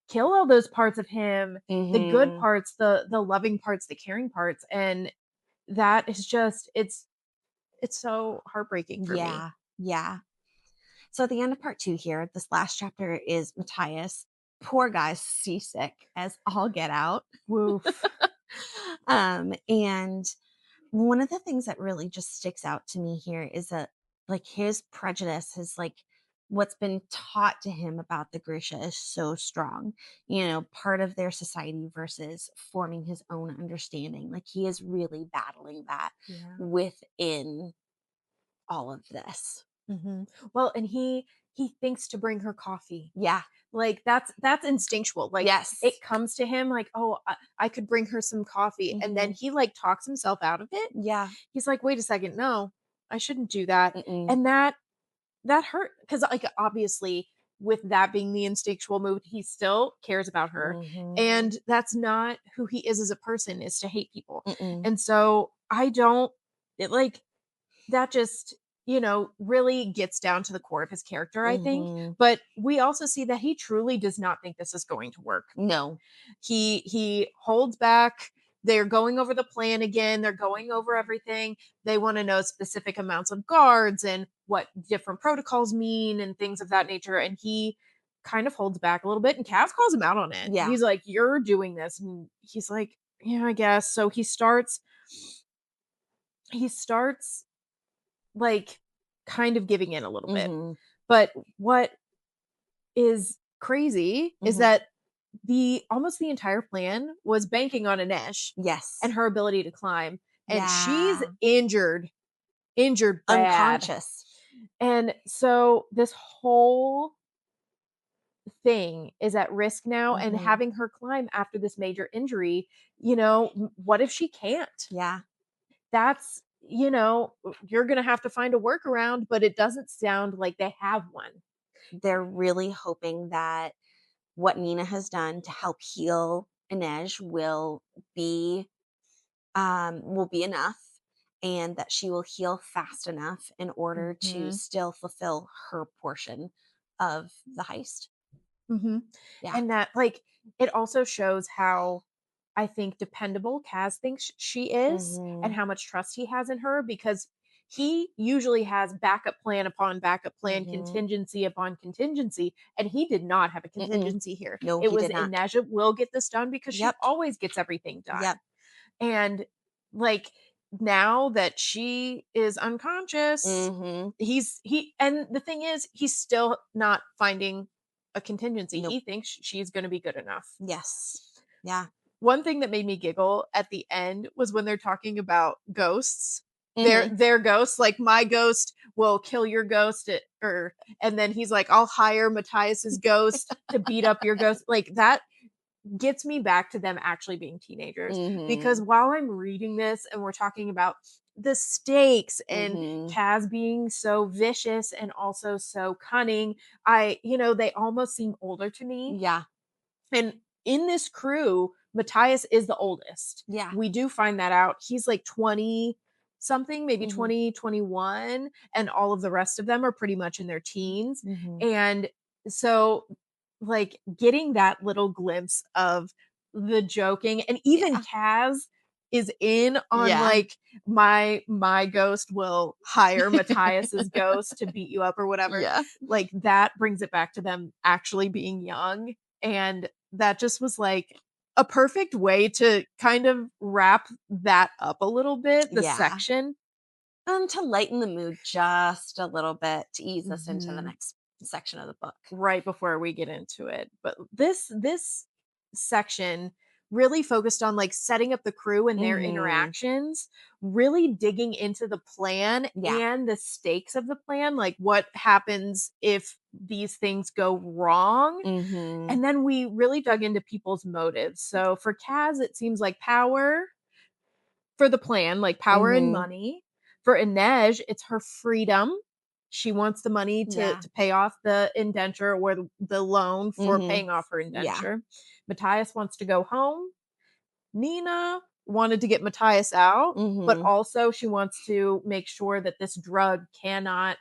B: kill all those parts of him, the good
A: Mhm.
B: parts, the loving parts, the caring parts, and that is just it's so heartbreaking for me.
A: Yeah. Yeah. So at the end of part 2 here, this last chapter is Matthias. Poor guy's seasick as all get out.
B: Woof.
A: And one of the things that really just sticks out to me here is that, like, his prejudice, his, like, what's been taught to him about the Grisha is so strong. Part of their society versus forming his own understanding. Like, he is really battling that
B: Yeah.
A: within all of this.
B: Mhm. Well, and he thinks to bring her coffee.
A: Yeah.
B: Like, that's instinctual, like, it
A: Yes.
B: comes to him like, "Oh, I could bring her some coffee," and then
A: Hmm.
B: he, like, talks himself out of it.
A: Yeah.
B: He's like, "Wait a second, no, I shouldn't do that,"
A: Mm-mm.
B: and that hurt because, like, obviously, with that being the instinctual move, he still cares about her,
A: Hmm.
B: and that's not who he is as a person, is to hate people,
A: Mm-mm.
B: and so I don't it, like, that just, really gets down to the core of his character, I think,
A: Hmm.
B: but we also see that he truly does not think this is going to work.
A: No.
B: He holds back. They're going over the plan again. They're going over everything. They want to know specific amounts of guards and what different protocols mean and things of that nature. And he kind of holds back a little bit. And Cass calls him out on it.
A: Yeah.
B: He's like, "You're doing this," and he's like, "Yeah, I guess." So he starts like kind of giving in a little bit.
A: Hmm.
B: But what is crazy is
A: Hmm.
B: that the almost the entire plan was banking on Inesh and
A: Yes.
B: her ability to climb, and she's
A: Yeah.
B: injured bad.
A: Unconscious.
B: And so this whole thing is at risk now, and
A: Hmm.
B: having her climb after this major injury, what if she can't?
A: Yeah.
B: That's, you're going to have to find a workaround, but it doesn't sound like they have one.
A: They're really hoping that what Nina has done to help heal Inej will be enough, and that she will heal fast enough in order to
B: Mhm.
A: still fulfill her portion of the heist.
B: Mhm.
A: Yeah.
B: And that, like, it also shows how, I think, dependable Kaz thinks she is and
A: Mhm.
B: how much trust he has in her because he usually has backup plan upon backup plan,
A: Mhm.
B: contingency upon contingency, and he did not have a
A: Mm-mm.
B: contingency here.
A: No,
B: It
A: he
B: was
A: did not.
B: Ineja will get this done because she
A: Yep.
B: always gets everything
A: Yep.
B: done. And, like, now that she is unconscious,
A: Mhm.
B: he and the thing is, he's still not finding a contingency.
A: Nope.
B: He thinks she's gonna be good enough.
A: Yes. Yeah.
B: One thing that made me giggle at the end was when they're talking about ghosts.
A: Mhm.
B: Their ghosts, like, "My ghost will kill your ghost," or and then he's like, "I'll hire Matthias's ghost to beat up your ghost." Like, that gets me back to them actually being teenagers. Because
A: Mhm.
B: while I'm reading this and we're talking about the stakes and
A: Mhm.
B: Kaz being so vicious and also so cunning, they almost seem older to me.
A: Yeah.
B: And in this crew, Matthias is the oldest.
A: Yeah.
B: We do find that out. He's like 20 something, maybe
A: Mhm.
B: 20, 21, and all of the rest of them are pretty much in their teens.
A: Mhm.
B: And so, like, getting that little glimpse of the joking, and even
A: Yeah.
B: Kaz is in on,
A: Yeah.
B: like, my ghost will hire Matthias's ghost to beat you up or whatever.
A: Yeah.
B: Like, that brings it back to them actually being young, and that just was like a perfect way to kind of wrap that up a little bit, the
A: Yeah.
B: section.
A: To lighten the mood just a little bit to ease us into the
B: Mhm.
A: next section of the book.
B: Right before we get into it. But this section really focused on, like, setting up the crew and their
A: Mhm.
B: interactions, really digging into the plan
A: Yeah.
B: and the stakes of the plan, like what happens if these things go wrong.
A: Mhm.
B: And then we really dug into people's motives. So for Kaz, it seems like power for the plan, like power and
A: Mhm.
B: money. For Inej, it's her freedom. She wants the money to,
A: Yeah.
B: to pay off the indenture or the loan for
A: Mhm.
B: paying off her
A: Yeah.
B: indenture. Matthias wants to go home. Nina wanted to get Matthias out, but
A: Mhm.
B: also she wants to make sure that this drug cannot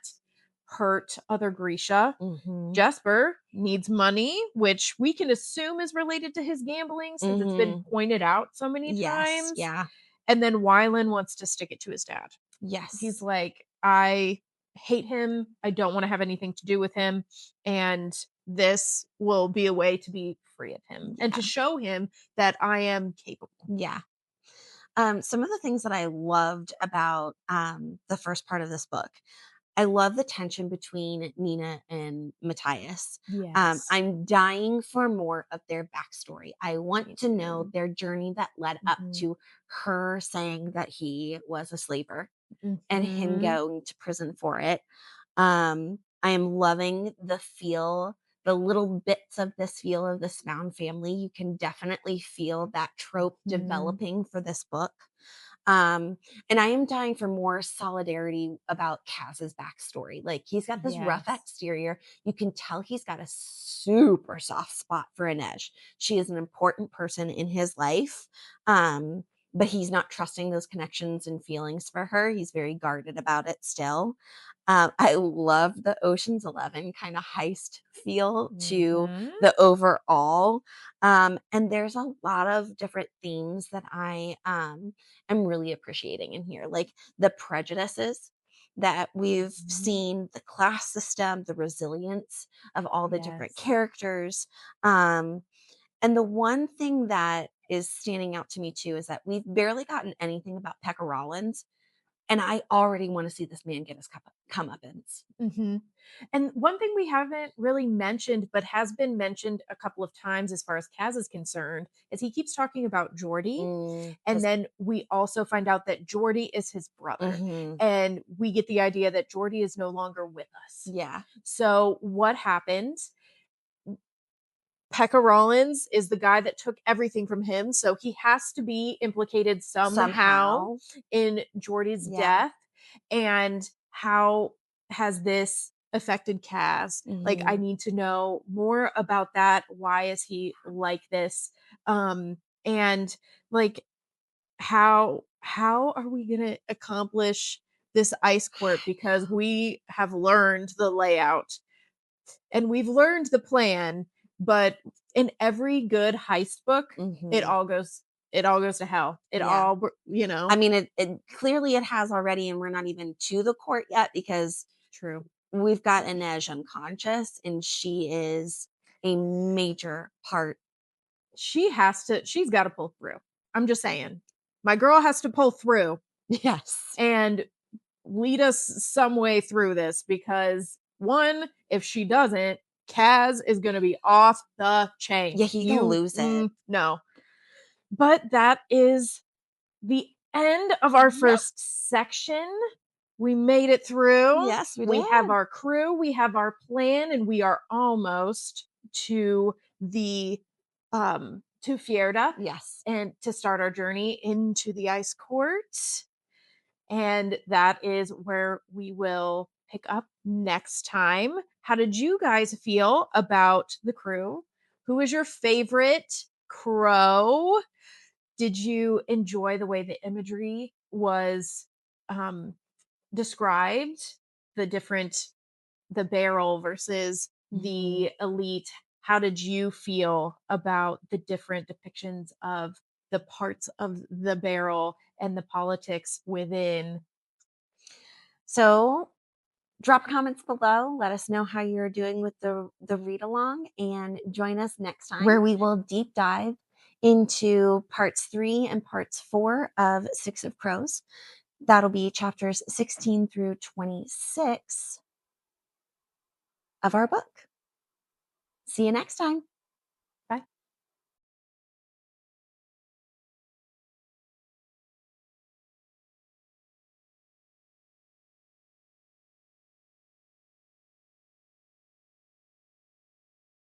B: hurt other Grisha.
A: Mhm.
B: Jesper needs money, which we can assume is related to his gambling since it's been
A: Mhm.
B: pointed out so many
A: Yes.
B: times.
A: Yeah.
B: And then Wylan wants to stick it to his dad. He's
A: Yes.
B: like, I hate him. I don't want to have anything to do with him. And this will be a way to be free of him and to
A: Yeah.
B: show him that I am capable.
A: Yeah. Some of the things that I loved about the first part of this book, I love the tension between Nina and Matthias.
B: Yes.
A: I'm dying for more of their backstory. I want
B: Me
A: to know
B: too.
A: their journey that led up
B: Mhm.
A: to her saying that he was a slaver and him
B: Mhm.
A: going to prison for it. I am loving the little bits of this feel of this found family. You can definitely feel that trope
B: Mhm.
A: developing for this book. Um, and I am dying for more solidarity about Kaz's backstory. Like he's got this rough
B: Yes.
A: exterior. You can tell he's got a super soft spot for Inej. She is an important person in his life. Um, but he's not trusting those connections and feelings for her. He's very guarded about it still. I love the Ocean's 11 kind of heist feel to
B: Mhm.
A: the overall. And there's a lot of different themes that I am really appreciating in here, like the prejudices that we've
B: Mhm.
A: seen, the class system, the resilience of all the different
B: Yes.
A: characters. Um, and the one thing that is standing out to me too is that we've barely gotten anything about Pekka Rollins, and I already want to see this man get his comeuppance.
B: Mhm. And one thing we haven't really mentioned, but has been mentioned a couple of times as far as Kaz is concerned, is he keeps talking about Jordy. And
A: His
B: then we also find out that Jordy is his brother.
A: Mhm.
B: And we get the idea that Jordy is no longer with us.
A: Yeah.
B: So what happened? Pekka Rollins is the guy that took everything from him, so he has to be implicated somehow
A: Somehow.
B: in Jordy's
A: Yeah.
B: death. And how has this affected Kaz? Like, I
A: Mhm.
B: need to know more about that. Why is he like this? And like, how are we gonna accomplish this ice court? Because we have learned the layout and we've learned the plan, but in every good heist book, it
A: Mhm.
B: all goes it all goes to hell. It
A: Yeah.
B: all you know?
A: I mean, it clearly it has already, and we're not even to the court yet because
B: True.
A: we've got Inej unconscious, and she is a major part.
B: She's gotta pull through. I'm just saying. My girl has to pull through
A: Yes.
B: and lead us some way through this because one, if she doesn't, Kaz is going to be off the chain.
A: Yeah, he can lose it.
B: No. But that is the end of our
A: Yep.
B: first section. We made it through.
A: Yes, we
B: We have
A: did.
B: our crew, we have our plan, and we are almost to the to Fierda
A: Yes.
B: and to start our journey into the ice court. And that is where we will pick up next time. How did you guys feel about the crew? Who is your favorite crow? Did you enjoy the way the imagery was um, described? The different, the barrel versus
A: Mhm.
B: the elite. How did you feel about the different depictions of the parts of the barrel and the politics within?
A: So, drop comments below. Let us know how you're doing with the read along, and join us next time where we will deep dive into parts 3 and parts 4 of Six of Crows. That'll be chapters 16 through 26 of our book. See you next time.